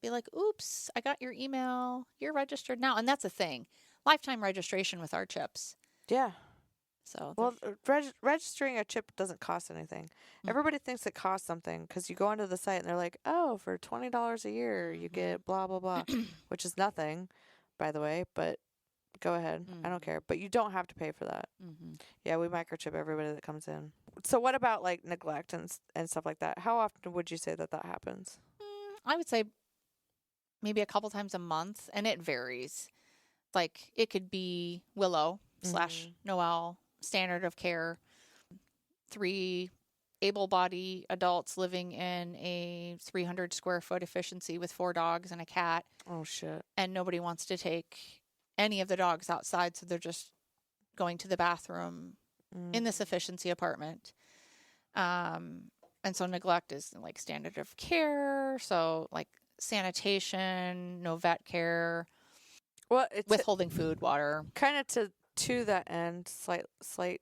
Be like, oops, I got your email. You're registered now. And that's a thing. Lifetime registration with our chips. Yeah. So, Well, registering a chip doesn't cost anything. Mm. Everybody thinks it costs something because you go onto the site and they're like, "Oh, for $20 a year, you get blah blah blah," which is nothing, by the way. But go ahead, I don't care. But you don't have to pay for that. mm-hmm. Yeah, we microchip everybody that comes in. So what about like neglect and stuff like that? How often would you say that happens? I would say maybe a couple times a month, and it varies. Like it could be Willow / Noelle, standard of care, 3 able-bodied adults living in a 300 square foot efficiency with 4 dogs and a cat, Oh shit. and nobody wants to take any of the dogs outside, so they're just going to the bathroom in this efficiency apartment. And so neglect is like standard of care, so like sanitation, no vet care, Well, it's withholding food, water. kind of to that end, slight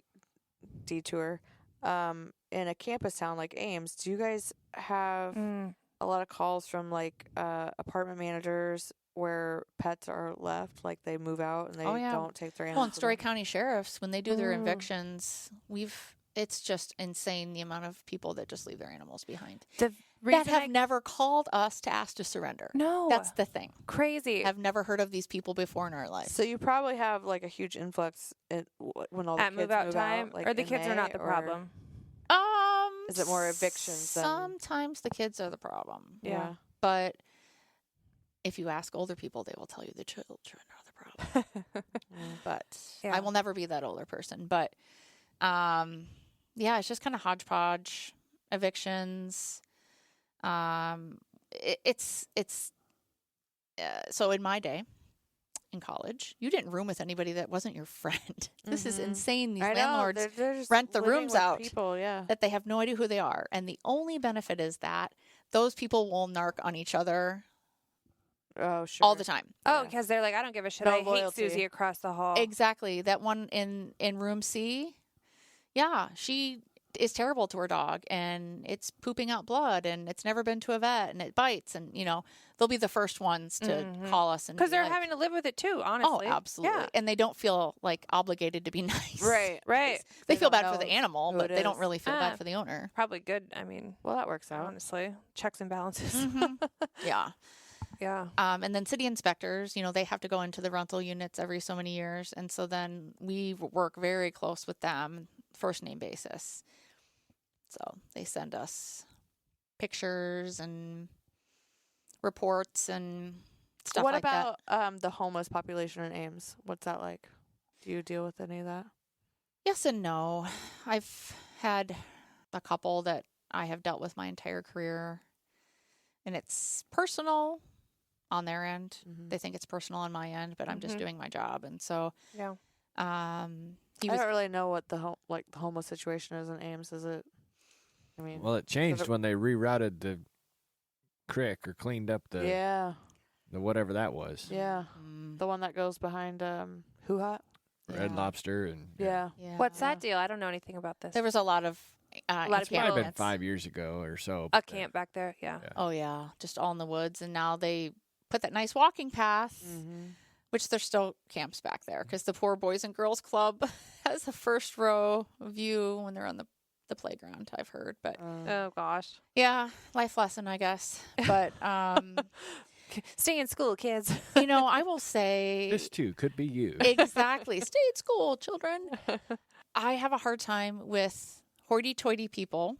detour. In a campus town like Ames, do you guys have a lot of calls from like apartment managers where pets are left, like they move out and they Oh, yeah. don't take their Well, animals? and Story with them? County sheriffs, when they do their evictions, it's just insane the amount of people that just leave their animals behind The that have never called us to ask to surrender. No. That's the thing. crazy. I've never heard of these people before in our life. So you probably have like a huge influx when all the At kids move out time, out, like or the in kids are May, not the or problem. Is it more evictions than- Sometimes the kids are the problem. Yeah. But if you ask older people, they will tell you the children are the problem. But Yeah. I will never be that older person. But yeah, it's just kind of hodgepodge evictions. So in my day in college, you didn't room with anybody that wasn't your friend. This is insane. These I know, landlords they're just rent the living rooms with out. People, yeah. that they have no idea who they are. And the only benefit is that those people will narc on each other Oh, sure. all the time. Oh, because they're like, I don't give a shit. No I hate loyalty. Susie across the hall. Exactly. That one in room C, yeah, she is terrible to her dog, and it's pooping out blood, and it's never been to a vet, and it bites, and they'll be the first ones to call us and Because be they're like, having to live with it too, honestly. oh, absolutely, Yeah. and they don't feel like obligated to be nice. Right. Right. They They feel don't bad for the know animal, who but it they don't is. really feel Ah. bad for the owner. Probably good. I mean, Well, that works out. honestly, checks and balances. Yeah. Yeah. And then city inspectors, they have to go into the rental units every so many years. And so then we work very close with them, first name basis. So they send us pictures and reports and stuff What like that. about the homeless population in Ames? What's that like? Do you deal with any of that? Yes and no. I've had a couple that I have dealt with my entire career, and it's personal on their end. They think it's personal on my end, but I'm just doing my job. And so, Yeah. he I was don't really know what the homeless situation is in Ames. Is it? I mean, Well, it changed when they rerouted the creek or cleaned up the yeah, whatever that was. yeah, the one that goes behind Who Hot. Red Lobster and Yeah. Yeah. What's that deal? I don't know anything about this. There was a lot of lot of It's probably been Camps. 5 years ago or so. a but, camp back there. Yeah. Oh yeah, just all in the woods, and now they put that nice walking path, which there's still camps back there because the poor Boys and Girls Club has a first row view when they're on the playground. I've heard, but Oh gosh. yeah, life lesson, I guess. But Stay in school, kids. I will say This too could be you. exactly. Stay at school, children. I have a hard time with hoity-toity people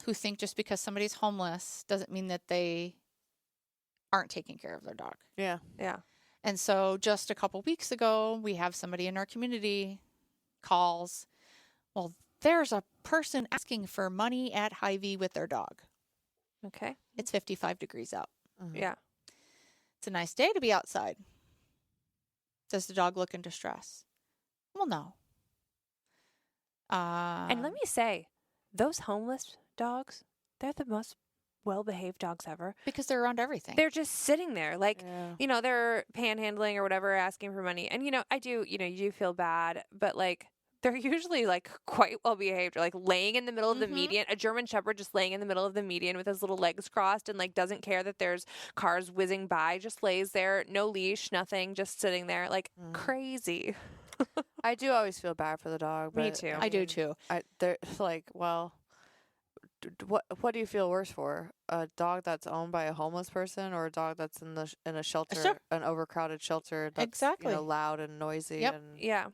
who think just because somebody's homeless doesn't mean that they aren't taking care of their dog. Yeah. Yeah. And so just a couple weeks ago, we have somebody in our community calls, well, there's a person asking for money at Hy-Vee with their dog. Okay. It's 55 degrees out. Mhm. Yeah. It's a nice day to be outside. Does the dog look in distress? Well, no. And let me say, those homeless dogs, they're the most well-behaved dogs ever. because they're around everything. They're just sitting there like, Yeah. they're panhandling or whatever, asking for money. And, I do, you do feel bad, but like, they're usually like quite well behaved, or like laying in the middle of the Mhm. median. A German Shepherd just laying in the middle of the median with his little legs crossed and like doesn't care that there's cars whizzing by, just lays there, no leash, nothing, just sitting there like crazy. I do always feel bad for the dog. Me But, too. I do too. They're like, well, what do you feel worse for? A dog that's owned by a homeless person, or a dog that's in in a shelter, Sure. an overcrowded shelter that's Exactly. loud and noisy, Yep. and Yeah.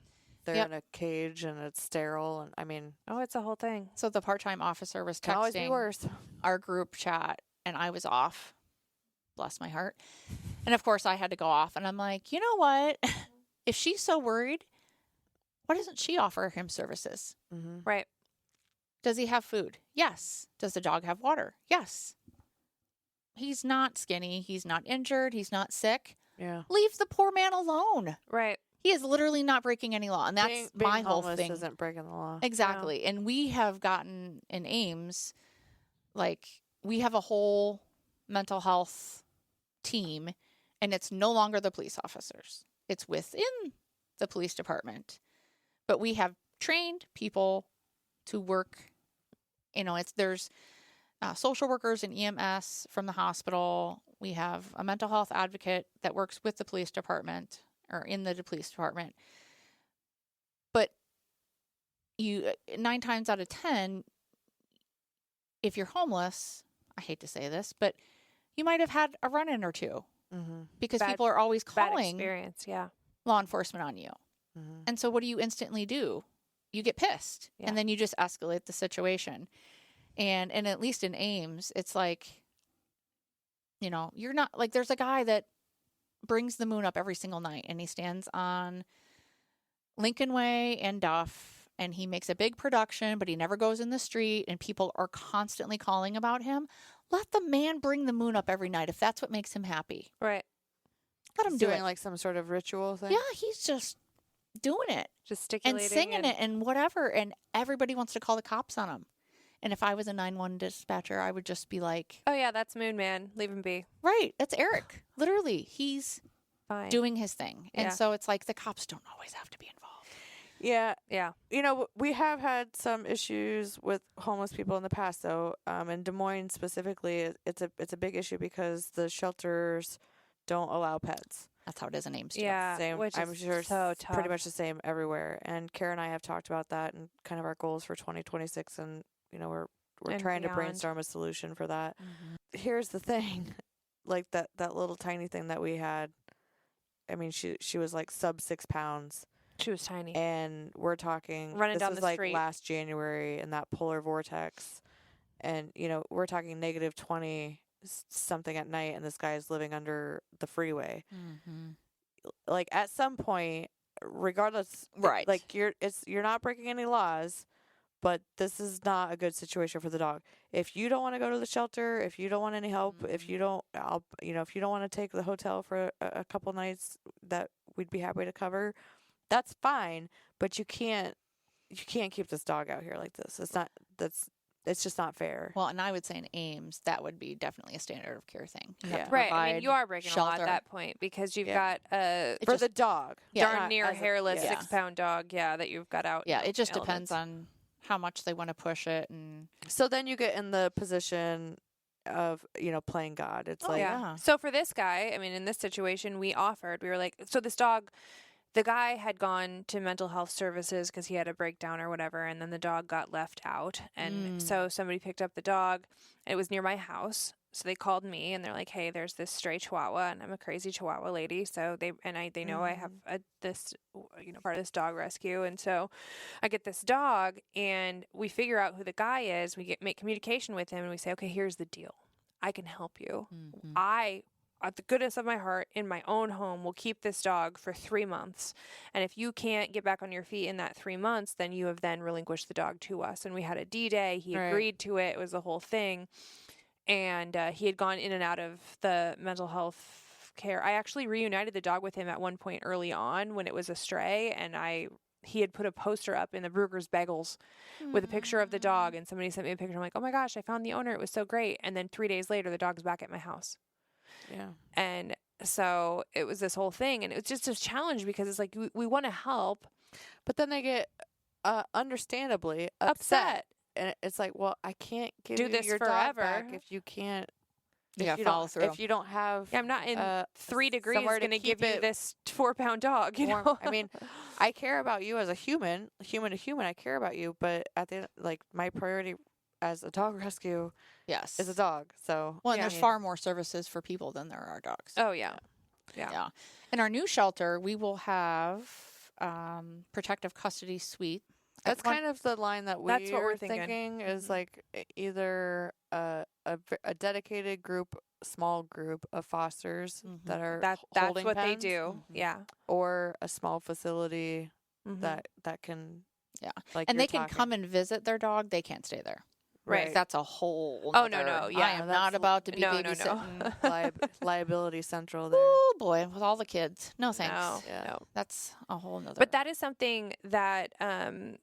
they're Yep. in a cage and it's sterile, and I mean, Oh, it's a whole thing. So the part-time officer was can always be texting worse. our group chat, and I was off. Bless my heart. And of course, I had to go off, and I'm like, you know what? If she's so worried, why doesn't she offer him services? Mm-hmm. Right. Does he have food? Yes. Does the dog have water? Yes. He's not skinny. He's not injured. He's not sick. Yeah, Leave the poor man alone. Right. He is literally not breaking any law. And that's being my whole homeless thing. isn't breaking the law. Exactly. And we have gotten in Ames, like, we have a whole mental health team, and it's no longer the police officers, it's within the police department. But we have trained people to work, there's social workers and EMS from the hospital. We have a mental health advocate that works with the police department or in the police department. But 9 times out of 10, if you're homeless, I hate to say this, but you might have had a run-in or two Mm-hmm. because Bad- people are always Bad calling experience. Yeah. law enforcement on you. Mm-hmm. And so what do you instantly do? You get pissed, Yeah. and then you just escalate the situation. And at least in Ames, it's like, you're not like, there's a guy that brings the moon up every single night, and he stands on Lincoln Way and Duff, and he makes a big production, but he never goes in the street, and people are constantly calling about him. Let the man bring the moon up every night if that's what makes him happy. Right. Let him do Doing it. like some sort of ritual thing. Yeah, he's just doing it Gesticulating. and singing it and whatever, and everybody wants to call the cops on him. And if I was a 911 dispatcher, I would just be like, Oh, yeah, that's Moon Man. Leave him be. right, that's Eric. Literally, he's Fine. doing his thing. And Yeah. so it's like the cops don't always have to be involved. Yeah, Yeah. we have had some issues with homeless people in the past, though. In Des Moines specifically, it's a big issue because the shelters don't allow pets. That's how it is in Ames too. Yeah. Same. Which I'm is sure so it's pretty tough. much the same everywhere. And Kara and I have talked about that and kind of our goals for 2026, and we're And trying to beyond. brainstorm a solution for that. Here's the thing, like that little tiny thing that we had. I mean, she was like sub 6 pounds. She was tiny. And we're talking Running this down was the like street. last January in that polar vortex, and we're talking negative 20 something at night, and this guy is living under the freeway. Mm-hmm. Like at some point, regardless, Right. like you're not breaking any laws, but this is not a good situation for the dog. If you don't want to go to the shelter, if you don't want any help, if you don't, if you don't want to take the hotel for a couple nights, that we'd be happy to cover. That's fine, but you can't keep this dog out here like this. It's just not fair. Well, and I would say in Ames, that would be definitely a standard of care thing. You have Yeah. to Right. I provide mean, you are breaking a law shelter. at that point because you've Yeah. got a It For just- the dog, Yeah. darn not near as a- hairless yeah. 6-pound dog. Yeah, that you've got out. Yeah, it just depends elements. on how much they want to push it. And So then you get in the position of playing God. It's Oh, like yeah. So for this guy, I mean, in this situation, we were like, so this dog, the guy had gone to mental health services because he had a breakdown or whatever, and then the dog got left out. And so somebody picked up the dog. It was near my house. So they called me and they're like, hey, there's this stray chihuahua, and I'm a crazy chihuahua lady. So they know I have this part of this dog rescue. And so I get this dog and we figure out who the guy is. We make communication with him and we say, okay, here's the deal. I can help you. I, at the goodness of my heart, in my own home, will keep this dog for 3 months. And if you can't get back on your feet in that 3 months, then you have then relinquished the dog to us. And we had a D-Day. He Right. agreed to it. It was the whole thing. and he had gone in and out of the mental health care. I actually reunited the dog with him at one point early on when it was a stray, and he had put a poster up in the Brugger's Bagels with a picture of the dog, and somebody sent me a picture. I'm like, oh my gosh, I found the owner. It was so great. And then 3 days later, the dog's back at my house. Yeah. And so it was this whole thing, and it was just a challenge because it's like we want to help. But then they get understandably Upset. and it's like, well, I can't give Do you this your forever. dog back if you can't. You If gotta you follow don't, through. if you don't have, Yeah, I'm not in 3 degrees somewhere to going to keep give you it this 4-pound dog, you warm. know? I mean, I care about you as a human to human. I care about you, but at the end, like my priority as a dog rescue Yes. is a dog. So Well, and Yeah. there's far more services for people than there are dogs. Oh, yeah. Yeah. In our new shelter, we will have protective custody suite. that's kind of the line that That's what we're we're thinking is Mhm. like either a dedicated group, small group of fosters Mhm. that are That's holding what they pens, do. Mhm. Yeah. or a small facility Mhm. that can Yeah. like And you're they can talking. come and visit their dog. They can't stay there. Right. That's a whole. Oh, no, nother- no, I yeah, am that's not about to be no, no, no. babysitting. Liability central there. Oh boy, with all the kids. No thanks. No, Yeah. no. That's a whole nother. But that is something that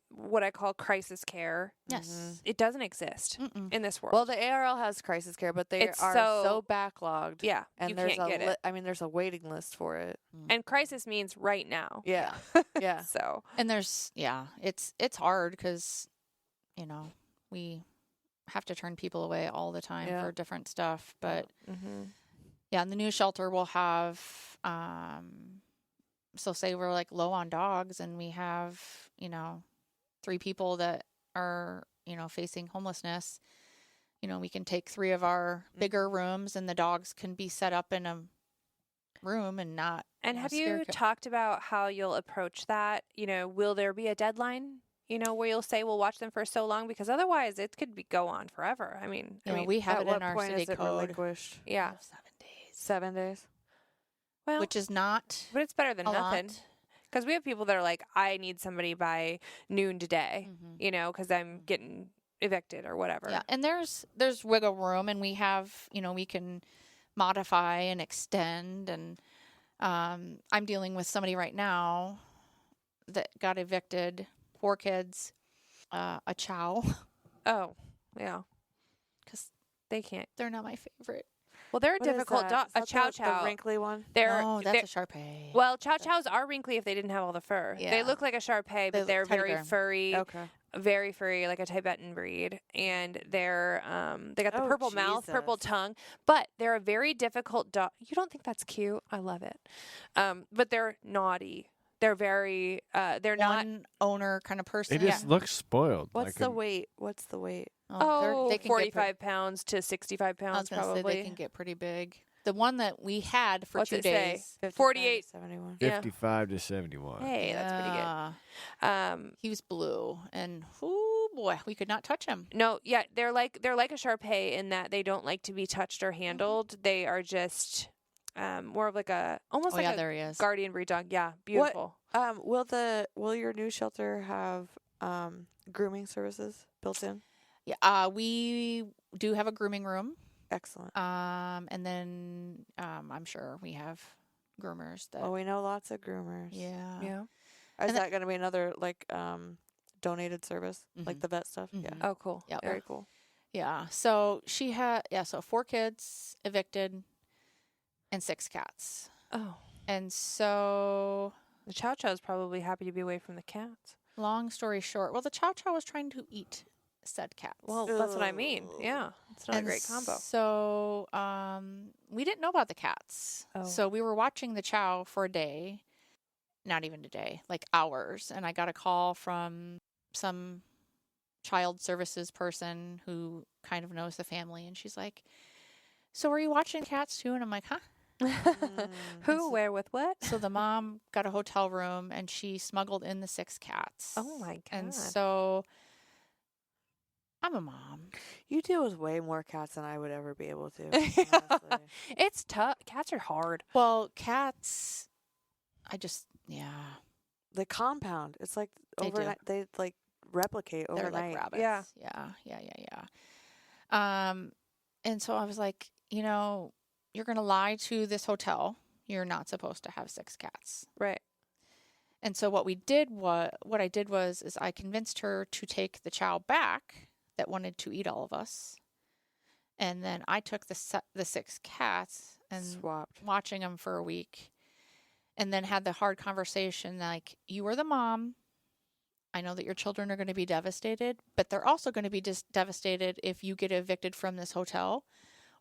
what I call crisis care, yes. it doesn't exist Mm-mm. in this world. Well, the ARL has crisis care, but they It's are so- so backlogged. yeah, And you there's can't get it. I mean, there's a waiting list for it. And crisis means right now. Yeah. Yeah. So, And there's it's hard because, we have to turn people away all the time Yeah. for different stuff. But mhm. yeah, in the new shelter we'll have so say we're like low on dogs and we have, 3 people that are, facing homelessness. We can take 3 of our bigger rooms and the dogs can be set up in a room and not. And have scare you ki- talked about how you'll approach that? Will there be a deadline? Where you'll say we'll watch them for so long, because otherwise it could go on forever. I mean, we have At it what in our point city is it code. relinquished? yeah. 7 days. 7 days. Well, Which is not but it's better than a nothing. lot. Because we have people that are like, I need somebody by noon today, Mhm. because I'm getting evicted or whatever. Yeah, and there's wiggle room, and we have we can modify and extend, and I'm dealing with somebody right now that got evicted, 4 kids, a chow, Oh, yeah. because They can't. they're not my favorite. Well, they're a What is difficult that? dog. Is A that chow the chow. wrinkly one? They're, Oh, they're- that's a Shar-Pei. well, chow chows are wrinkly if they didn't have all the fur. They Yeah. look like a Shar-Pei, but They they're look teddy very bear. furry. Okay. Very furry, like a Tibetan breed, and they're they got the Oh, purple mouth, purple Jesus. tongue, but they're a very difficult dog. You don't think that's cute? I love it. But they're naughty. They're very they're not. One owner kind of person. They just look spoiled. What's like the a- weight? What's the weight? Oh, they can get 45 pounds to 65 I was pounds gonna probably. say they can get pretty big. The one that we had for What's 2 it say? days. 55 to 48. 71. Yeah. 55 to 71. Hey, that's pretty Yeah. good. He was blue, and oh boy, we could not touch him. No, yeah, they're like a Shar-Pei in that they don't like to be touched or handled. They are just more of like a almost Oh like yeah, a there he is. guardian breed dog. Yeah, beautiful. Will your new shelter have grooming services built in? Yeah, we do have a grooming room. Excellent. And then I'm sure we have groomers that. Well, we know lots of groomers. Yeah. Yeah. Is And that going to be another donated service, like Mhm. the vet stuff? Mhm. Yeah. Oh, cool. Yep. Very cool. Yeah. So she had so 4 kids evicted, and 6 cats. Oh, And so, the Chow Chow's probably happy to be away from the cats. long story short, well, the Chow Chow was trying to eat said cats. Well, that's what I mean. Yeah, it's not a And great combo. So, we didn't know about the cats. Oh. So we were watching the Chow for a day, not even a day, like hours. And I got a call from some child services person who kind of knows the family. And she's like, so are you watching cats too? And I'm like, huh? Who, where, with what? So the mom got a hotel room and she smuggled in the 6 cats. Oh my god. And so I'm a mom. You deal with way more cats than I would ever be able to. Honestly. It's tough. Cats are hard. Well, cats, yeah, The compound. It's like They do. overnight. They like replicate they're overnight. like rabbits. Yeah. Yeah. And so I was like, you're going to lie to this hotel. You're not supposed to have 6 cats. Right. And so what I did was I convinced her to take the chow back that wanted to eat all of us. And then I took the 6 cats and Swapped. watching them for a week, and then had the hard conversation like, you are the mom. I know that your children are going to be devastated, but they're also going to be devastated if you get evicted from this hotel,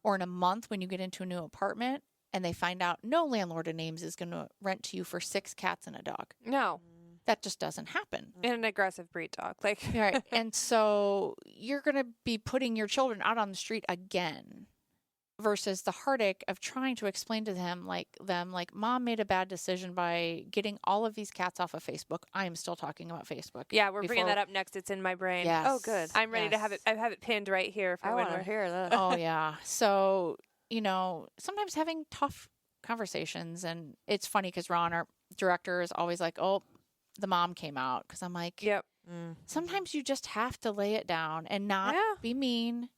or in a month when you get into a new apartment and they find out no landlord in Ames is going to rent to you for 6 cats and a dog. No. That just doesn't happen. And an aggressive breed dog. Like, Right. And so you're going to be putting your children out on the street again, versus the heartache of trying to explain to them, like, mom made a bad decision by getting all of these cats off of Facebook. I am still talking about Facebook. yeah, we're bringing Before- that up next. It's in my brain. Yes. Oh, good. I'm ready to have Yes. it. I have it pinned right here for I when want to we're. hear that. Oh, yeah. So, sometimes having tough conversations, and it's funny because Ron, our director, is always like, oh, the mom came out. Because I'm like, Yep. sometimes you just have to lay it down and not Yeah. be mean.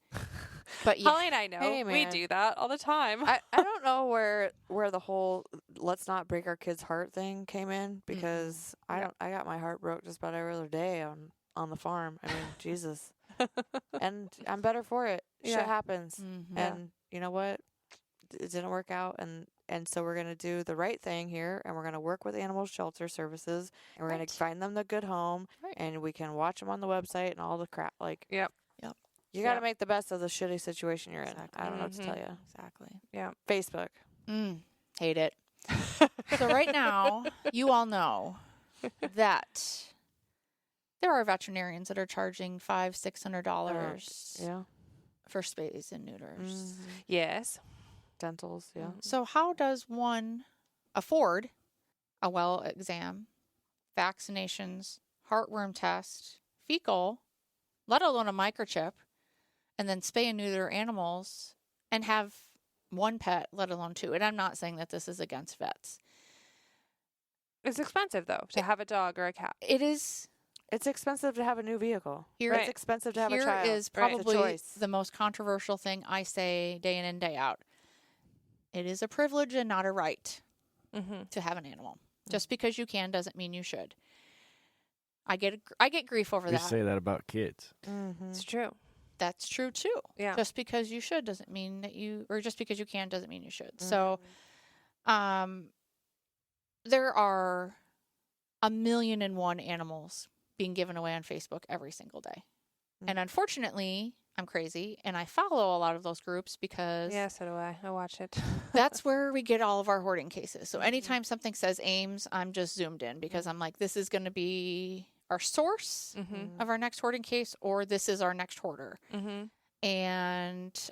But yeah, Holly and I know Hey, we man. do that all the time. I don't know where the whole let's not break our kids' heart thing came in, because I got my heart broke just about every other day on the farm. I mean, Jesus. And I'm better for it. Shit Yeah. happens. Mhm. And you know what? It didn't work out, and so we're going to do the right thing here, and we're going to work with animal shelter services, and we're going Right. to find them the good home, Right. and we can watch them on the website and all the crap. Like, Yep. you got to Yep. make the best of the shitty situation you're in. Exactly. I don't know what to tell Mhm. you. Exactly. Facebook. Hate it. So right now, you all know that there are veterinarians that are charging $500-$600 Yeah. for spays and neuters. Yes. Dentals. Yeah. So how does one afford a well exam, vaccinations, heartworm test, fecal, let alone a microchip, and then spay and neuter animals and have one pet, let alone 2? And I'm not saying that this is against vets. It's expensive though to have a dog or a cat. It is. It's expensive to have a new vehicle. Here- It's expensive to have a Here child. is Right. It's a probably choice. the most controversial thing I say day in and day out. It is a privilege and not a right Mm-hmm. to have an animal. Just because you can doesn't mean you should. I get grief over We that. say that about kids. Mm-hmm. It's true. That's true too. Yeah. Just because you should doesn't mean that or just because you can doesn't mean you should. So, there are 1,000,001 animals being given away on Facebook every single day. And unfortunately, I'm crazy and I follow a lot of those groups because Yeah, so do I. I watch it. that's where we get all of our hoarding cases. So anytime something says Ames, I'm just zoomed in because I'm like, this is going to be our source Mm-hmm. of our next hoarding case, or this is our next hoarder. Mm-hmm. And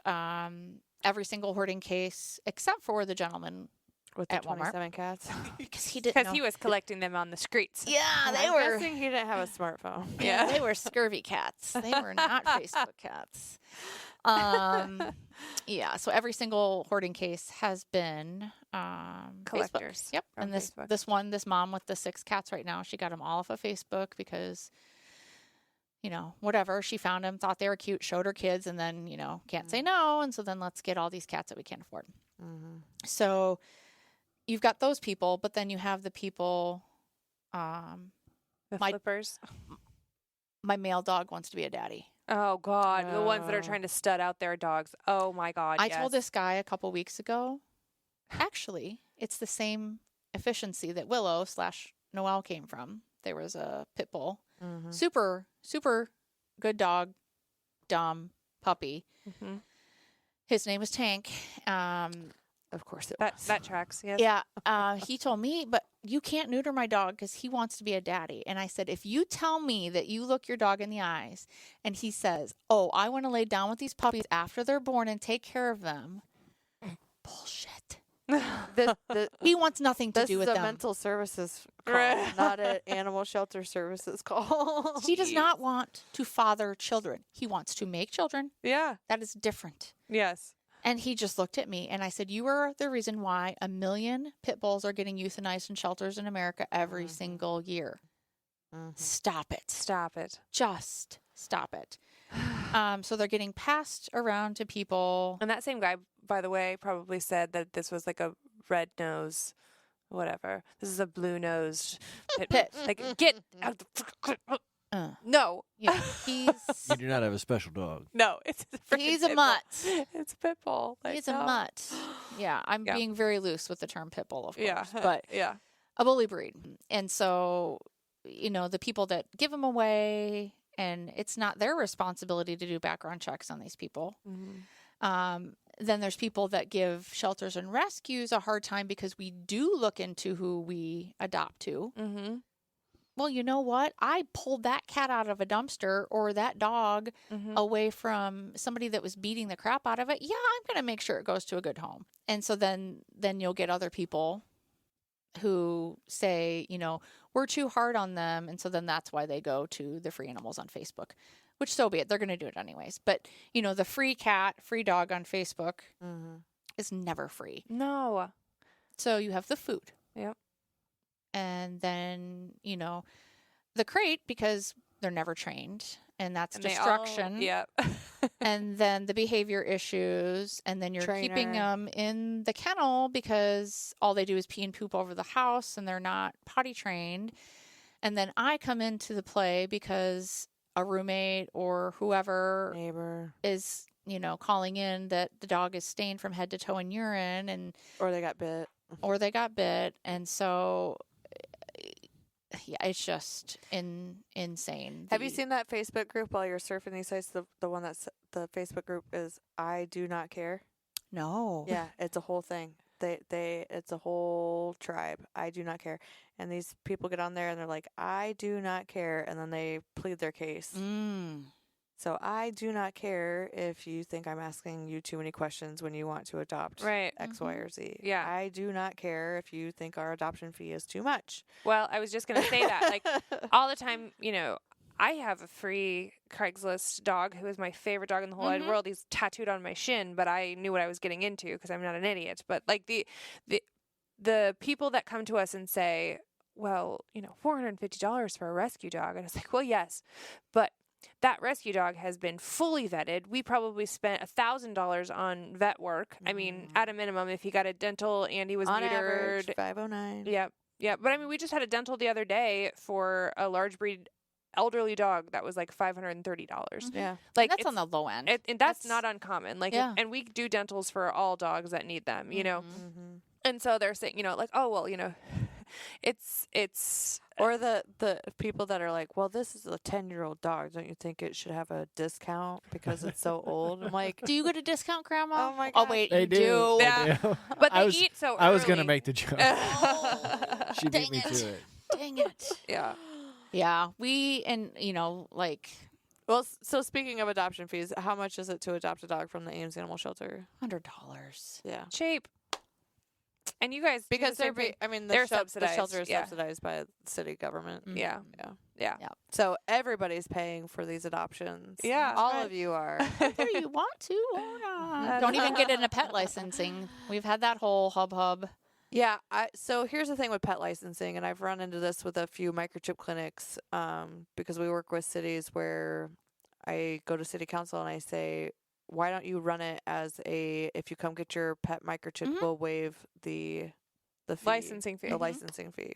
every single hoarding case, except for the gentleman, With the At Walmart. 27 cats. because he didn't Because know. he was collecting them on the streets. Yeah, they I'm were. guessing he didn't have a smartphone. Yeah, they were scurvy cats. They were not Facebook cats. Yeah. So every single hoarding case has been Facebook. Collectors Yep. from And Facebook. this mom with the 6 cats right now, she got them all off of Facebook because, whatever. She found them, thought they were cute, showed her kids, and then can't say no. And so then let's get all these cats that we can't afford. Mm-hmm. So you've got those people, but then you have the people. The My- flippers. My male dog wants to be a daddy. Oh God, the ones that are Oh. trying to stud out their dogs. Oh my God. I yes. told this guy a couple weeks ago, actually, it's the same efficiency that Willow/Noelle came from. There was a pit bull, Mm-hmm. super, super good dog, dumb puppy. Mhm. His name was Tank. Of course it That was. that tracks. Yes. Yeah, he told me, but you can't neuter my dog because he wants to be a daddy. And I said, if you tell me that you look your dog in the eyes and he says, oh, I want to lay down with these puppies after they're born and take care of them. Bullshit. He wants nothing to This do is with a them. mental services call, Right. not an animal shelter services call. He does not want to father children. He wants to make children. Yeah. That is different. Yes. And he just looked at me and I said, you are the reason why 1 million pit bulls are getting euthanized in shelters in America every single year. Mhm. Stop it. Stop it. Just stop it. So they're getting passed around to people. And that same guy, by the way, probably said that this was like a red nose, whatever. This is a blue nosed pit. Like, get out the. No. Yeah, You do not have a special dog. No, it's a he's freaking a pit bull. mutt. It's a pit bull. Like, He's a no. mutt. Yeah, I'm Yeah. being very loose with the term pit bull, of course, Yeah. but Yeah. a bully breed. And so, the people that give them away, and it's not their responsibility to do background checks on these people. Mm-hmm. Then there's people that give shelters and rescues a hard time because we do look into who we adopt to. Mm-hmm. Well, you know what? I pulled that cat out of a dumpster or that dog Mm-hmm. away from somebody that was beating the crap out of it. Yeah, I'm going to make sure it goes to a good home. And so then you'll get other people who say, we're too hard on them. And so then that's why they go to the free animals on Facebook, which so be it. They're going to do it anyways. But, the free cat, free dog on Facebook is never free. No. So you have the food. Yep. And then, the crate because they're never trained and that's And destruction. Yep. And then the behavior issues. And then you're keeping Trainer. them in the kennel because all they do is pee and poop over the house and they're not potty trained. And then I come into the play because a roommate or whoever Neighbor. is, calling in that the dog is stained from head to toe in urine and Or they got bit. or they got bit. And so, yeah, it's just insane. Have you seen that Facebook group while you're surfing these sites? The one that's the Facebook group is I Do Not Care. No. Yeah, it's a whole thing. It's a whole tribe. I do not care. And these people get on there and they're like, I do not care. And then they plead their case. So I do not care if you think I'm asking you too many questions when you want to adopt Right. X, Y, or Z. Yeah. I do not care if you think our adoption fee is too much. Well, I was just going to say that. Like, all the time, I have a free Craigslist dog who is my favorite dog in the whole wide world. He's tattooed on my shin, but I knew what I was getting into because I'm not an idiot. But like the people that come to us and say, well, $450 for a rescue dog. And it's like, well, yes, but that rescue dog has been fully vetted. We probably spent $1,000 on vet work. I mean, at a minimum, if he got a dental and he was On neutered. average, $509. Yep. Yeah. But I mean, we just had a dental the other day for a large breed elderly dog that was like $530. Yeah. Like that's on the low end. and that's not uncommon. Like, Yeah. and we do dentals for all dogs that need them, Mm-hmm. And so they're saying, like, oh, well, it's Or the people that are like, well, this is a 10-year-old dog. Don't you think it should have a discount because it's so old? I'm like, Do you get a discount, Grandma? Oh my Oh God. wait, They you do. do. They Yeah. do. but they I was, eat so early. I was gonna make the joke. She Dang beat me it. to it. Dang it. Yeah. Yeah, we and like well, so speaking of adoption fees, how much is it to adopt a dog from the Ames Animal Shelter? $100. Yeah. Cheap. And you guys do the Because same thing. they're the subsidized, shelter is yeah. subsidized by the city government. Yeah. Yeah. Yeah. Yeah. So everybody's paying for these adoptions. Yeah, All right. of you are. Whether you want to or not. Don't even get into pet licensing. We've had that whole hub. Yeah. So here's the thing with pet licensing, and I've run into this with a few microchip clinics because we work with cities where I go to city council and I say, why don't you run it as if you come get your pet microchip, we'll waive the fee, Licensing fee. the licensing fee.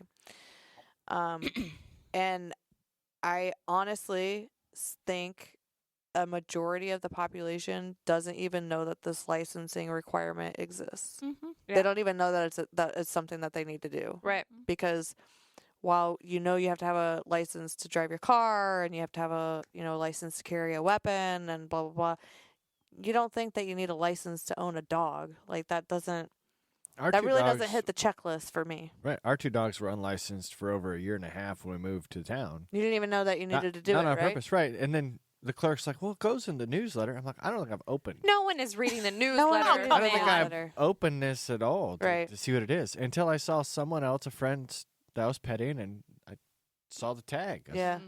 And I honestly think a majority of the population doesn't even know that this licensing requirement exists. Yeah. They don't even know that it's something that they need to do. Right. Because while you have to have a license to drive your car and you have to have a license to carry a weapon and blah blah blah, you don't think that you need a license to own a dog. Like that doesn't doesn't hit the checklist for me. Right. Our two dogs were unlicensed for over a year and a half when we moved to town. You didn't even know that you needed to do not it, on right? purpose, right? And then the clerk's like, "Well, it goes in the newsletter." I'm like, "I don't think I've opened. No one is reading the one newsletter. reads I the don't think newsletter. I've opened this at all Right. to see what it is until I saw someone else, a friend that I was petting, and I saw the tag. I was Yeah.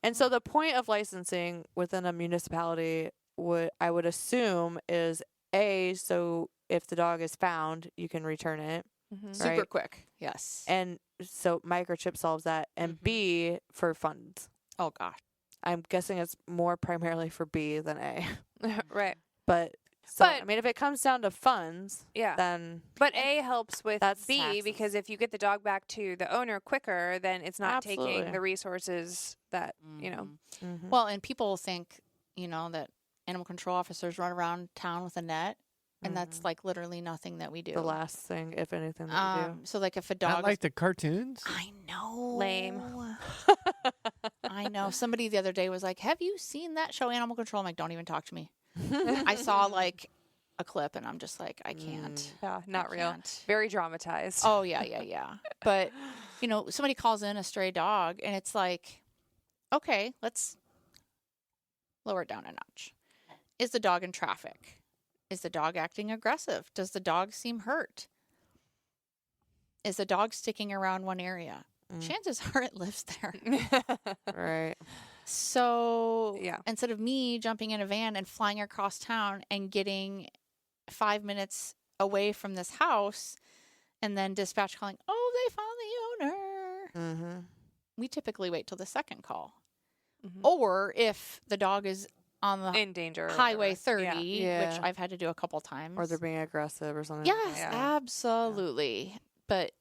And so the point of licensing within a municipality I would assume is so if the dog is found, you can return it. Mhm. Super Right. quick. Yes. And so microchip solves that. And B, for funds. Oh gosh. I'm guessing it's more primarily for B than A. Right. But so I But- mean, if it comes down to funds, Yeah. then But A helps with That's B taxes. because if you get the dog back to the owner quicker, then it's not Absolutely. taking the resources that, you know. mhm. Well, and people think, that animal control officers run around town with a net, and that's like literally nothing that we do. the last thing, if anything, that we do. So like if a Not dog, like the cartoons. I know, Lame. I know. Somebody the other day was like, "Have you seen that show, Animal Control?" I'm like, "Don't even talk to me." I saw like a clip, and I'm just like, I can't. Yeah, not I real. can't. Very dramatized. Oh yeah. But somebody calls in a stray dog, and it's like, okay, let's lower it down a notch. Is the dog in traffic? Is the dog acting aggressive? Does the dog seem hurt? Is the dog sticking around one area? Chances are it lives there. Right. So Yeah. instead of me jumping in a van and flying across town and getting 5 minutes away from this house and then dispatch calling, oh, they found the owner. Mm-hmm. We typically wait till the second call. Mhm. Or if the dog is on the In danger. or Highway whatever. 30, Yeah. which I've had to do a couple times. Or they're being aggressive or something. Yes, Yeah. absolutely. But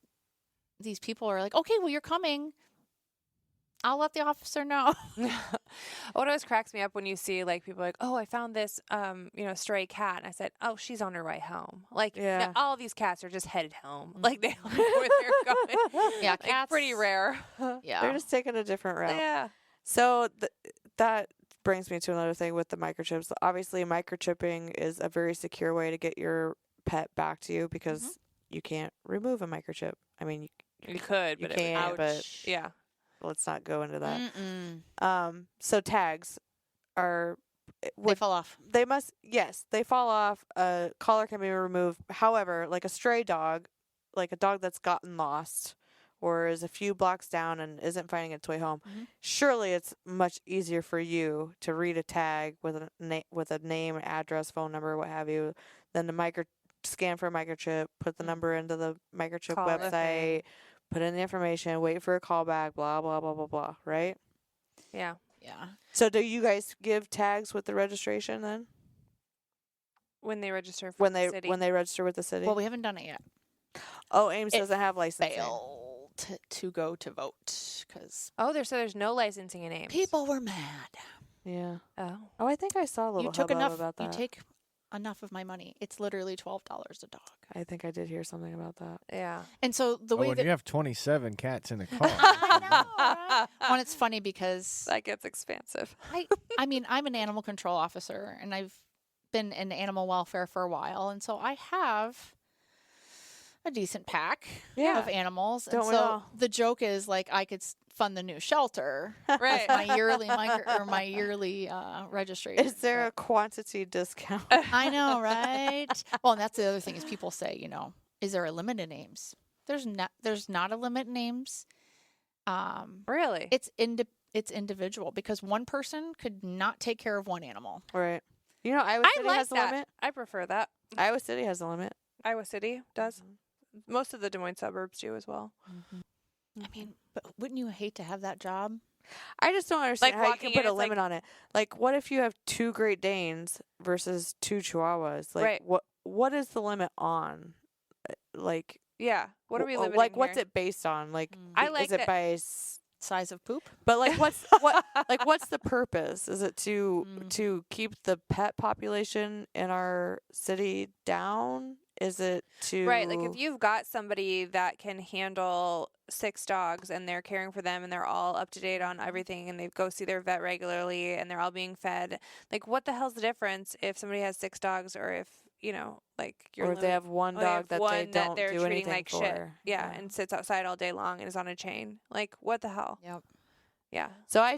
these people are like, okay, well, you're coming. I'll let the officer know. What always cracks me up when you see like people like, oh, I found this, stray cat, and I said, oh, she's on her way home. Like, Yeah. all of these cats are just headed home. Like they don't know where they're going. Yeah, Like, cats. pretty rare. Yeah. They're just taking a different route. Yeah. So that brings me to another thing with the microchips. Obviously, microchipping is a very secure way to get your pet back to you because you can't remove a microchip. I mean, You could, you but can, it but would, yeah. let's not go into that. Mm-mm. So tags are They fall off. they must, yes, they fall off. A collar can be removed. However, like a stray dog, like a dog that's gotten lost or is a few blocks down and isn't finding its way home, surely it's much easier for you to read a tag with a name, address, phone number, what have you, than to scan for a microchip, put the number into the microchip Call the website, thing. put in the information, wait for a callback, blah blah blah blah blah. Right? Yeah. Yeah. So do you guys give tags with the registration then? When they register for When the they city. when they register with the city? Well, we haven't done it yet. Oh, Ames it doesn't have licensing. Failed to go to vote because Oh, there's no licensing in Ames. people were mad. Yeah. Oh. Oh, I think I saw a little You took hubbub enough. about that. You take enough of my money. It's literally $12 a dog. I think I did hear something about that. Yeah. And so the way when that you have 27 cats in the car. I know, right? Well, it's funny because That gets expensive. I mean, I'm an animal control officer and I've been in animal welfare for a while. And so I have a decent pack Yeah. of animals. Don't and we so all? the joke is like I could fund the new shelter Right. with my yearly my yearly registration. Is there a quantity discount? I know, right? Well, and that's the other thing is people say, is there a limit in names? There's not a limit in names. Really? It's individual because one person could not take care of one animal. Right. Iowa I City like has a that. limit. I prefer that. Iowa City has a limit. Iowa City does. Most of the Des Moines suburbs do as well. I mean, but wouldn't you hate to have that job? I just don't understand Like how you walking can in, put a it's like- limit on it. Like, what if you have 2 Great Danes versus 2 Chihuahuas? Like, Right. what is the limit on? Like, Yeah. What are we limiting like, what's here? it based on? Like, I like is it that- by Size of poop? But like, what's the purpose? Is it to keep the pet population in our city down? Is it to Right, like if you've got somebody that can handle 6 dogs and they're caring for them and they're all up to date on everything and they go see their vet regularly and they're all being fed, like what the hell's the difference if somebody has 6 dogs or if, like you're or if they have one or they dog have that one they don't they're do treating anything like for? shit. Yeah, and sits outside all day long and is on a chain. Like what the hell? Yep. Yeah. So I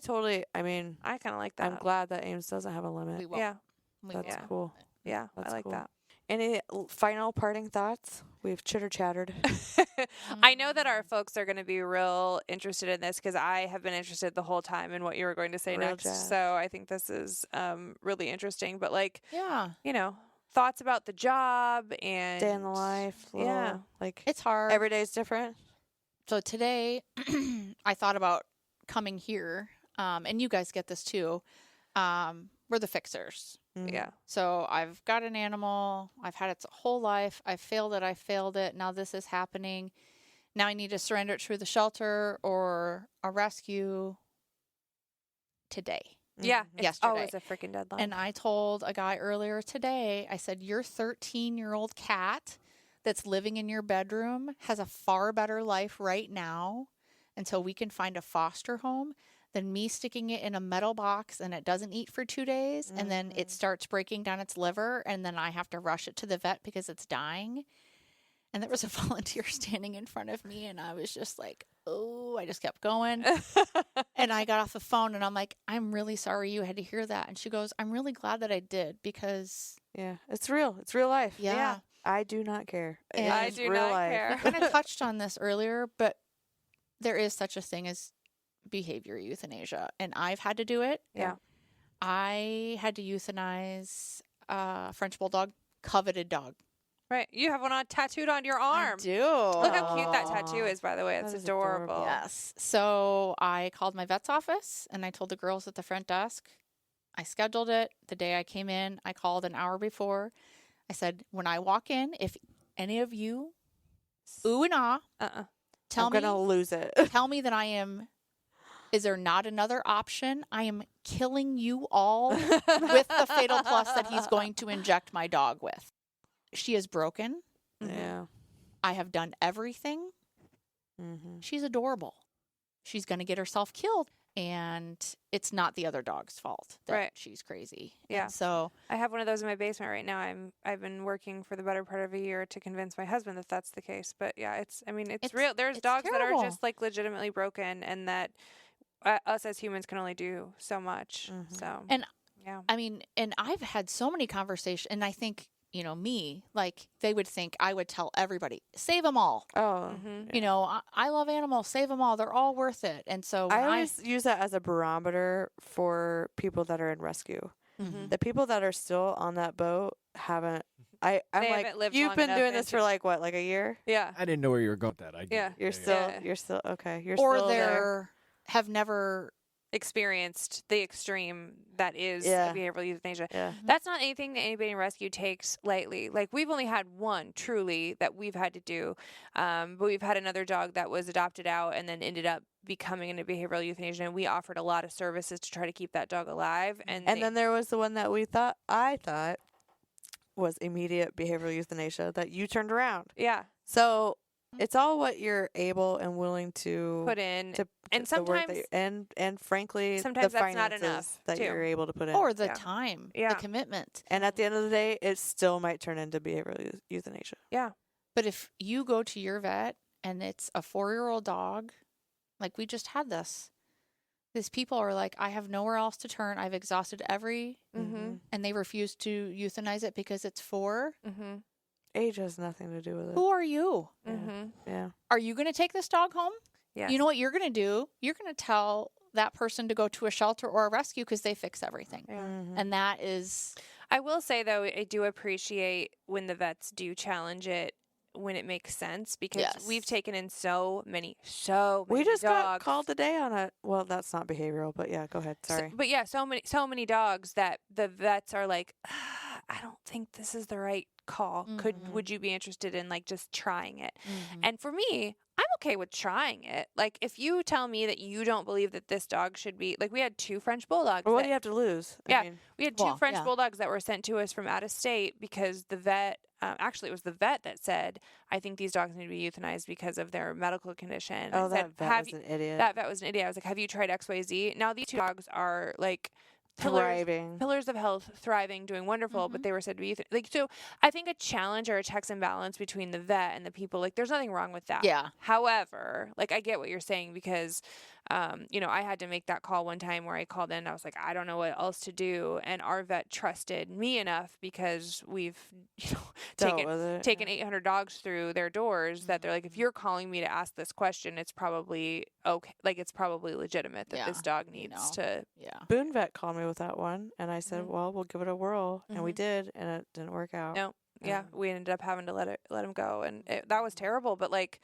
mean, I kind of like that. I'm glad that Ames doesn't have a limit. We will. Yeah. We That's will. cool. Yeah, That's I like cool. that. Any final parting thoughts? We've chattered. I know that our folks are going to be real interested in this because I have been interested the whole time in what you were going to say Real next. jazz. So I think this is really interesting. But like, Yeah. thoughts about the job and Day in the life. Yeah. Like It's hard. every day is different. So today I thought about coming here and you guys get this too, we're the fixers. Mm. Yeah. So I've got an animal. I've had its whole life. I failed it. Now this is happening. Now I need to surrender it through the shelter or a rescue today. Yeah. Mhm. It's Yesterday. always a freaking deadline. And I told a guy earlier today, I said, your 13-year-old cat that's living in your bedroom has a far better life right now until we can find a foster home than me sticking it in a metal box and it doesn't eat for 2 days and then it starts breaking down its liver and then I have to rush it to the vet because it's dying. And there was a volunteer standing in front of me and I was just like, oh, I just kept going. And I got off the phone and I'm like, I'm really sorry you had to hear that. And she goes, I'm really glad that I did because Yeah, it's real. It's real life. yeah. I do not care. And It I is do real not life. care. We kind of touched on this earlier, but there is such a thing as behavior euthanasia. And I've had to do it. Yeah. I had to euthanize a French bulldog, coveted dog. Right. You have one tattooed on your arm. I do. Look how cute that tattoo Aw. is, by the way. It's That is adorable. adorable. Yes. So I called my vet's office and I told the girls at the front desk. I scheduled it the day I came in. I called an hour before. I said, when I walk in, if any of you ooh and ah, tell I'm me gonna lose it. tell me that I am. Is there not another option? I am killing you all with the Fatal Plus that he's going to inject my dog with. She is broken. Yeah. I have done everything. Mm-hmm. She's adorable. She's going to get herself killed. And it's not the other dog's fault that Right. she's crazy. Yeah. And so, I have one of those in my basement right now. I've been working for the better part of a year to convince my husband that that's the case. But yeah, it's real. There's it's dogs that terrible. are just like legitimately broken, and that us as humans can only do so much. Mhm. So And yeah, I mean, and I've had so many conversations, and I think, me, like they would think I would tell everybody, save them all. Oh. Mhm. I love animals, save them all. They're all worth it. And so when I always use that as a barometer for people that are in rescue. Mhm. The people that are still on that boat haven't. I'm They like, haven't lived you've long been enough doing this into- for like what, like a year? Yeah. I didn't know where you were going with that. I Yeah. did. You're still okay. You're or still they're there. have never Experienced the extreme that is Yeah. behavioral euthanasia. Yeah. That's not anything that anybody in rescue takes lightly. Like we've only had one truly that we've had to do, but we've had another dog that was adopted out and then ended up becoming into behavioral euthanasia. And we offered a lot of services to try to keep that dog alive. And Then there was the one that I thought was immediate behavioral euthanasia that you turned around. yeah, So it's all what you're able and willing to put in. to and the work that sometimes- and frankly sometimes the that's not finances enough, that too. you're able to put in. or the Yeah. time, Yeah. the commitment. And at the end of the day, it still might turn into behavioral euthanasia. yeah, But if you go to your vet and it's a 4-year-old dog, like we just had this. These people are like, I have nowhere else to turn. I've exhausted every, mm-hmm, and they refuse to euthanize it because it's 4. mm-hmm, Age has nothing to do with it. Who are you? Yeah. mm-hmm. Yeah. Are you going to take this dog home? Yes. You know what you're going to do? You're going to tell that person to go to a shelter or a rescue because they fix everything. Yeah. Mhm. And that is, I will say though, I do appreciate when the vets do challenge it when it makes sense because Yes. we've taken in so many We just got dogs. called today on a well, that's not behavioral, but yeah, go ahead. Sorry. But yeah, so many dogs that the vets are like, I don't think this is the right call. Mhm. Would you be interested in like just trying it? Mhm. And for me, I'm okay with trying it. Like if you tell me that you don't believe that this dog should be like we had 2 French bulldogs. Well, what that- do you have to lose? Yeah. I mean, We had 2 Well, French yeah. bulldogs that were sent to us from out of state because the vet, actually, it was the vet that said, I think these dogs need to be euthanized because of their medical condition. oh, And that said, vet "Have was you-" an idiot. that vet was an idiot. I was like, have you tried XYZ? Now, these 2 dogs are like Thriving. pillars of health, thriving, doing wonderful, Mm-hmm. but they were said to be like, so I think a challenge or a checks and balance between the vet and the people, like, there's nothing wrong with that. yeah. However, like I get what you're saying because, I had to make that call one time where I called in. I was like, I don't know what else to do, and our vet trusted me enough because we've, Dealt with it. taken 800 dogs through their doors that they're like, if you're calling me to ask this question, it's probably okay. Like it's probably legitimate that Yeah, this dog you needs know. to. Yeah. Boone Vet called me with that one, and I said, Mhm. "Well, we'll give it a whirl," and we Mhm. did, and it didn't work out. No, yeah, Um, we ended up having to let him go, and that was terrible. But like,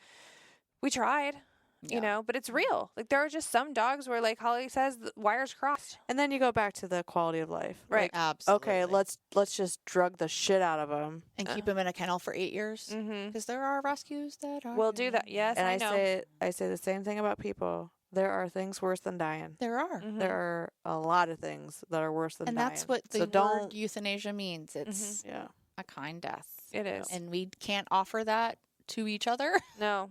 we tried. you know, but it's real. Like there are just some dogs where, like Holly says, the wires crossed. And then you go back to the quality of life. Right. Absolutely. Okay, let's just drug the shit out of them. and keep him in a kennel for 8 years Mm-hmm. because there are rescues that are. We'll do that. Yes, And I know. I say the same thing about people. There are things worse than dying. There are. Mhm. There are a lot of things that are worse than And dying. that's what the so word don't. euthanasia means. It's Yeah. a kind death. It is. And we can't offer that to each other, No.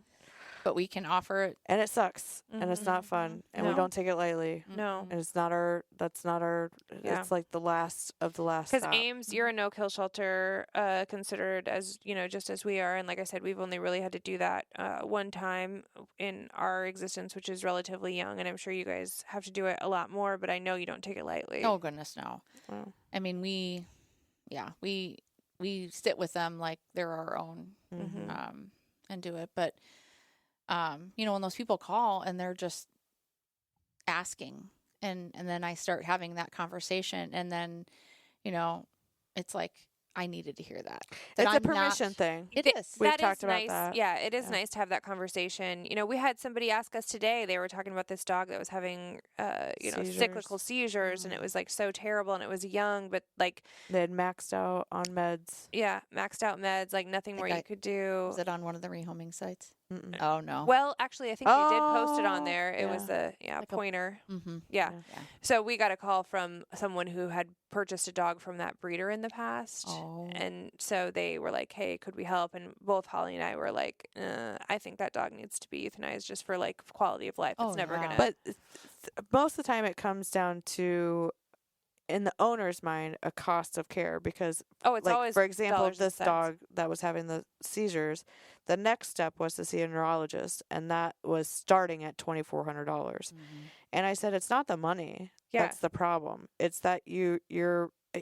but we can offer it. And it sucks. And it's not fun. And we No. don't take it lightly. No. And it's not our. That's not our. Yeah. It's like the last of the last. Because stop. Ames, you're a no-kill shelter, considered as, you know, just as we are. And like I said, we've only really had to do that one time in our existence, which is relatively young. And I'm sure you guys have to do it a lot more, but I know you don't take it lightly. Oh, goodness, no. Oh. I mean, we sit with them like they're our own Mhm. and do it. But, you know, when those people call and they're just asking and then I start having that conversation and then, you know, it's like, I needed to hear that. It's a I'm permission not- thing. It Th- is. We've that talked is about nice. that. Yeah, it is Yeah. nice to have that conversation. You know, we had somebody ask us today. They were talking about this dog that was having, you know, cyclical seizures, and it was like so terrible, and it was young, but like, They had maxed out on meds. yeah, maxed out meds, like nothing more Think you could do. Was it on one of the rehoming sites? Mm-mm. Oh, no. Well, actually, I think they did post it on Oh, there. It was yeah. the Like a- pointer. Mm-hmm. Yeah. Yeah. So we got a call from someone who had purchased a dog from that breeder in the past. Oh. And so they were like, hey, could we help? And both Holly and I were like, I think that dog needs to be euthanized just for like quality of life. Oh, It's never yeah. going to. But most of the time, it comes down to, in the owner's mind, a cost of care because, oh, it's like, always for example, dollars and this cents. dog that was having the seizures, the next step was to see a neurologist, and that was starting at $2,400. Mm-hmm. And I said, it's not the money Yeah. that's the problem. It's that you're.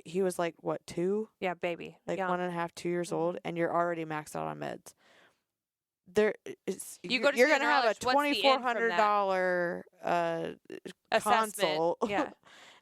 He was like what 2, Yeah, baby. like Young. 1.5, 2 years Mhm. old, and you're already maxed out on meds. There is You go to you're see a gonna have a neurologist, what's the end from that? $2,400 Assessment. consult, Yeah.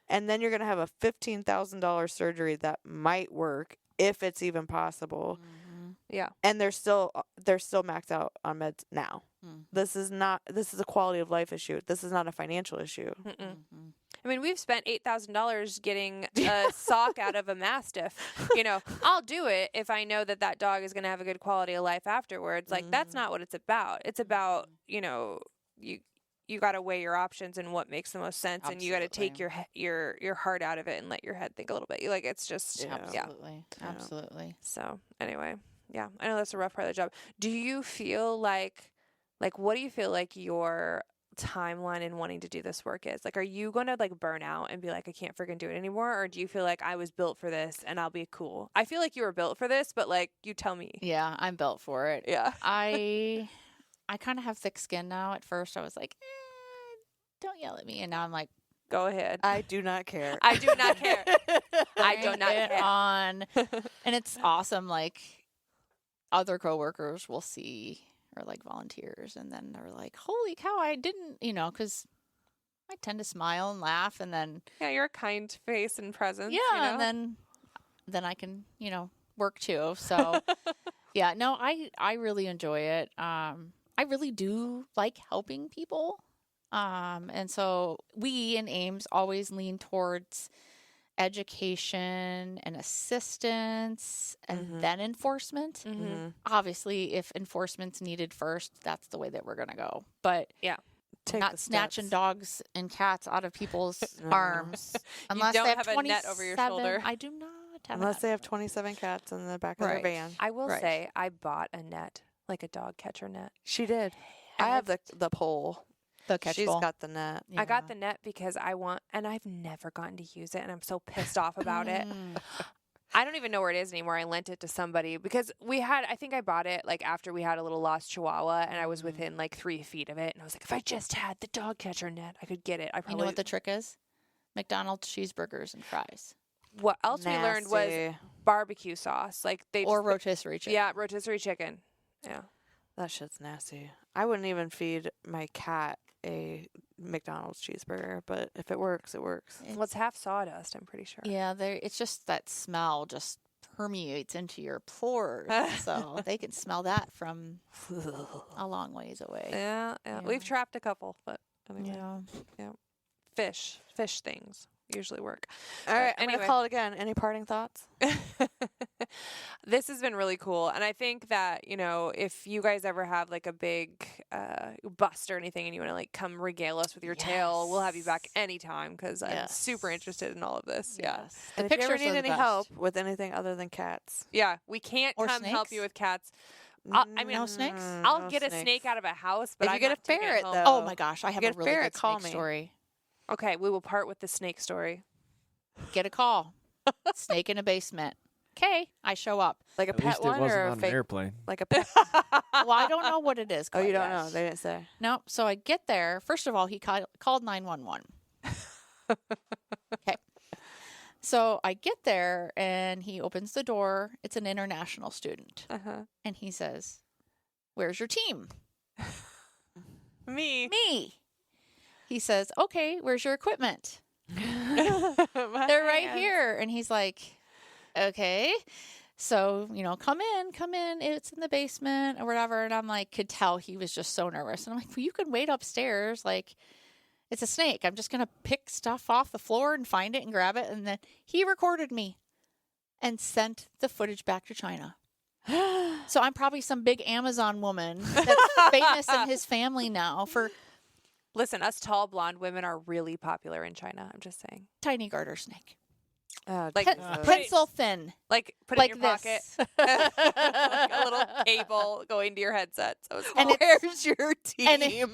and then you're gonna have a $15,000 surgery that might work if it's even possible. Mm-hmm. Yeah. And they're still maxed out on meds now. Mm-hmm. This is a quality of life issue. This is not a financial issue. Mm-mm. Mm-hmm. I mean, we've spent $8,000 getting a sock out of a Mastiff. You know, I'll do it if I know that that dog is going to have a good quality of life afterwards. Like, that's Mhm. not what it's about. It's about, you know, you got to weigh your options and what makes the most sense, and you got to take your heart out of it and let your head think a little bit. Like, it's just Yeah. Absolutely. Yeah. Absolutely. So anyway, yeah, I know that's a rough part of the job. Do you feel like what do you feel like your timeline in wanting to do this work is? Like, are you going to like burn out and be like, I can't freaking do it anymore? Or do you feel like I was built for this and I'll be cool? I feel like you were built for this, but like, you tell me. Yeah, I'm built for it. Yeah. I kind of have thick skin now. At first, I was like, don't yell at me. And now I'm like, Go ahead. I do not care. I do not care. I do bring not it care. on. And it's awesome. Like, other coworkers will see, or like volunteers, and then they're like, holy cow, I didn't, you know, because I tend to smile and laugh, and then Yeah, you're a kind face and presence. yeah, you know? and then I can, you know, work too. So yeah, no, I really enjoy it. I really do like helping people. And so we in Ames always lean towards education and assistance and Mhm. then enforcement. Mhm. Mhm. Obviously, if enforcement's needed first, that's the way that we're going to go. But Take not the snatching steps. dogs and cats out of people's No. arms unless don't they have have a net over your 27. shoulder. I do not have a Unless net they have over my 27 cats in the back of their Right. van. I will Right. say I bought a net, like a dog catcher net. She did. And I have the pole. the catch She's bowl. got the net. I got Yeah. the net because I want, and I've never gotten to use it, and I'm so pissed off about it. Mm. I don't even know where it is anymore. I lent it to somebody because I think I bought it like after we had a little lost Chihuahua, and I was within like 3 feet of it, and I was like, if I just had the dog catcher net, I could get it. I You probably. know what the trick is? McDonald's cheeseburgers and fries, what else we learned was Nasty. barbecue sauce, like they or just, rotisserie chicken. yeah, rotisserie chicken. Yeah. That shit's nasty. I wouldn't even feed my cat a McDonald's cheeseburger, but if it works, it works. It's- Well, it's half sawdust, I'm pretty sure. Yeah, it's just that smell just permeates into your pores, so they can smell that from a long ways away. Yeah. We've trapped a couple, but anyway. Yeah. Fish things usually work. All right, I'm anyway. gonna call it again. Any parting thoughts? This has been really cool. And I think that, if you guys ever have like a big bust or anything and you want to like come regale us with your tale, we'll have you back anytime because I'm super interested in all of this. Yeah. And The if you ever pictures need are the any best. help with anything other than cats, Yeah. We can't Or come help snakes? you with cats. No snakes? I'll no get a snakes. snake out of a house, but If you I'm get a not taking it ferret, home. though- Oh my gosh, I have a get a really ferret, good call snake me. story. Okay, we will part with the snake story. Get a call. Snake in a basement. Okay, I show up. like a At pet least it one wasn't or a on an fake, airplane. like a pet. Well, I don't know what it is. Oh, you quite don't yet. know? They didn't say. Nope. So I get there. First of all, he called 911. Okay. So I get there and he opens the door. It's an international student. Uh-huh. And he says, "Where's your team?" Me. Me. He says, "Okay, where's your equipment?" They're They're right here. And he's like, "Okay." So, come in. It's in the basement or whatever. And I'm like, could tell he was just so nervous. And I'm like, well, you can wait upstairs. Like, it's a snake. I'm just going to pick stuff off the floor and find it and grab it. And then he recorded me and sent the footage back to China. So I'm probably some big Amazon woman that's famous in his family now for Listen, us tall blonde women are really popular in China. I'm just saying. tiny garter snake. Like, Pen- put it- pencil thin. Like put like it in your this. pocket. Like a little cable going to your headset. So it's And cool. it's- your team?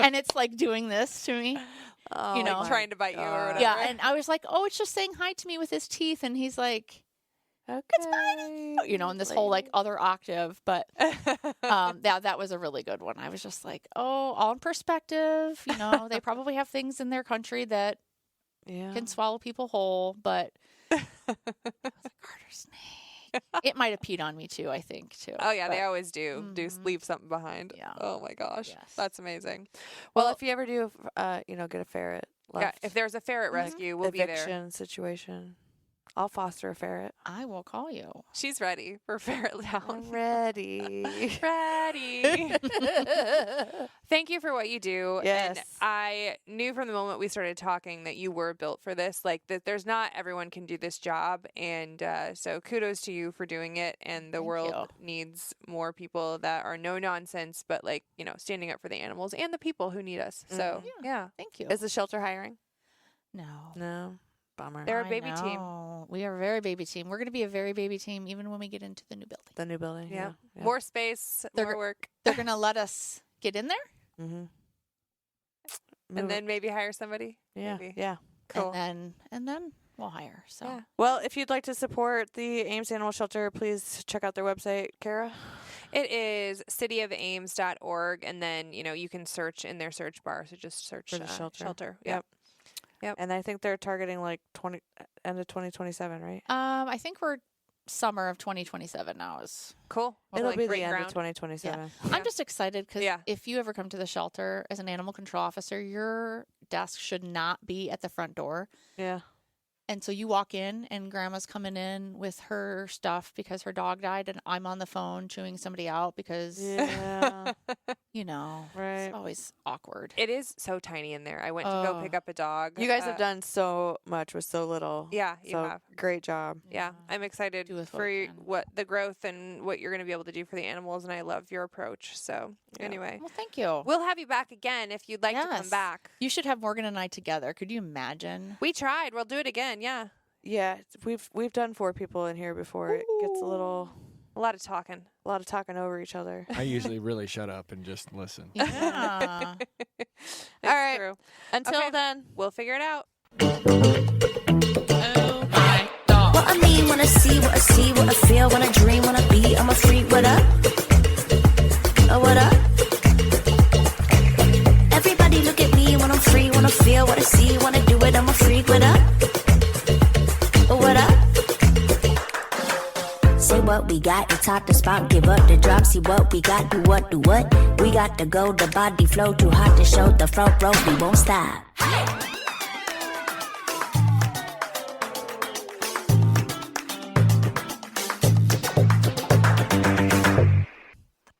and it's like doing this to me. Oh you know, like my trying to bite you or God. whatever. Yeah, and I was like, "Oh, it's just saying hi to me with his teeth," and he's like, Okay. in this whole like other octave. But that was a really good one. I was just like, "Oh, all in perspective." They probably have things in their country that Yeah. can swallow people whole, but it was a garter snake. It might have peed on me too. I think too. Oh yeah, they but- always do. Leave something behind. Yeah. Oh my gosh, Yes. that's amazing. Well, if you ever do, get a ferret. Yeah, Left, if there's a ferret rescue, we'll be there. eviction situation, I'll foster a ferret. I will call you. She's ready for Ferret Town. I'm ready. Ready. Thank you for what you do. And Yes. I knew from the moment we started talking that you were built for this. Like that, there's not everyone can do this job, and so kudos to you for doing it. And the Thank world you. needs more people that are no nonsense, but standing up for the animals and the people who need us. So yeah. Thank you. Is the shelter hiring? No. No. Bummer. They're a I baby team. know. We are a very baby team. We're going to be a very baby team even when we get into the new building. The new building. Yeah. Yeah. More space, They're more gr- work, They're going to let us get in there. Mm-hmm. and then maybe hire somebody. yeah. maybe. Yeah. Cool. And then we'll hire. So Yeah. Well, if you'd like to support the Ames Animal Shelter, please check out their website, Kara. It is cityofames.org, and then you can search in their search bar. So just search For the shelter. Yep. And I think they're targeting like end of 2027, right? I think we're summer of 2027 now is. Cool. It'll Like be great the end ground. of 2027. I'm just excited because Yeah. if you ever come to the shelter as an animal control officer, your desk should not be at the front door. Yeah. And so you walk in and grandma's coming in with her stuff because her dog died and I'm on the phone chewing somebody out because, Yeah. Right. it's always awkward. It is so tiny in there. I went to go Oh. pick up a dog. You guys have done so much with so little. Yeah, you so have. great job. Yeah, I'm excited Do with what for we can. what the growth and what you're going to be able to do for the animals, and I love your approach. So Yeah. anyway, Well, thank you. we'll have you back again if you'd like to come Yes. back. You should have Morgan and I together. Could you imagine? We tried. We'll do it again. Yeah, Yeah, we've done 4 people in here before. It gets a a lot of talking. lot of talking over each other. I usually really shut up and just listen. Yeah. It's right. true. Until Okay. then, We'll figure it out. Oh my dog. What I mean when I see what I see, what I feel, when I dream, when I be, I'm a freak, what up? Oh, what up? Everybody look at me when I'm free, when I feel what I see, when I do it, I'm a freak, what up? Oh, what up? Say what we got, it's hot to spot, give up the drop, see what we got, do what, do what? We got to go, the body flow, too hot to show, the front row, we won't stop.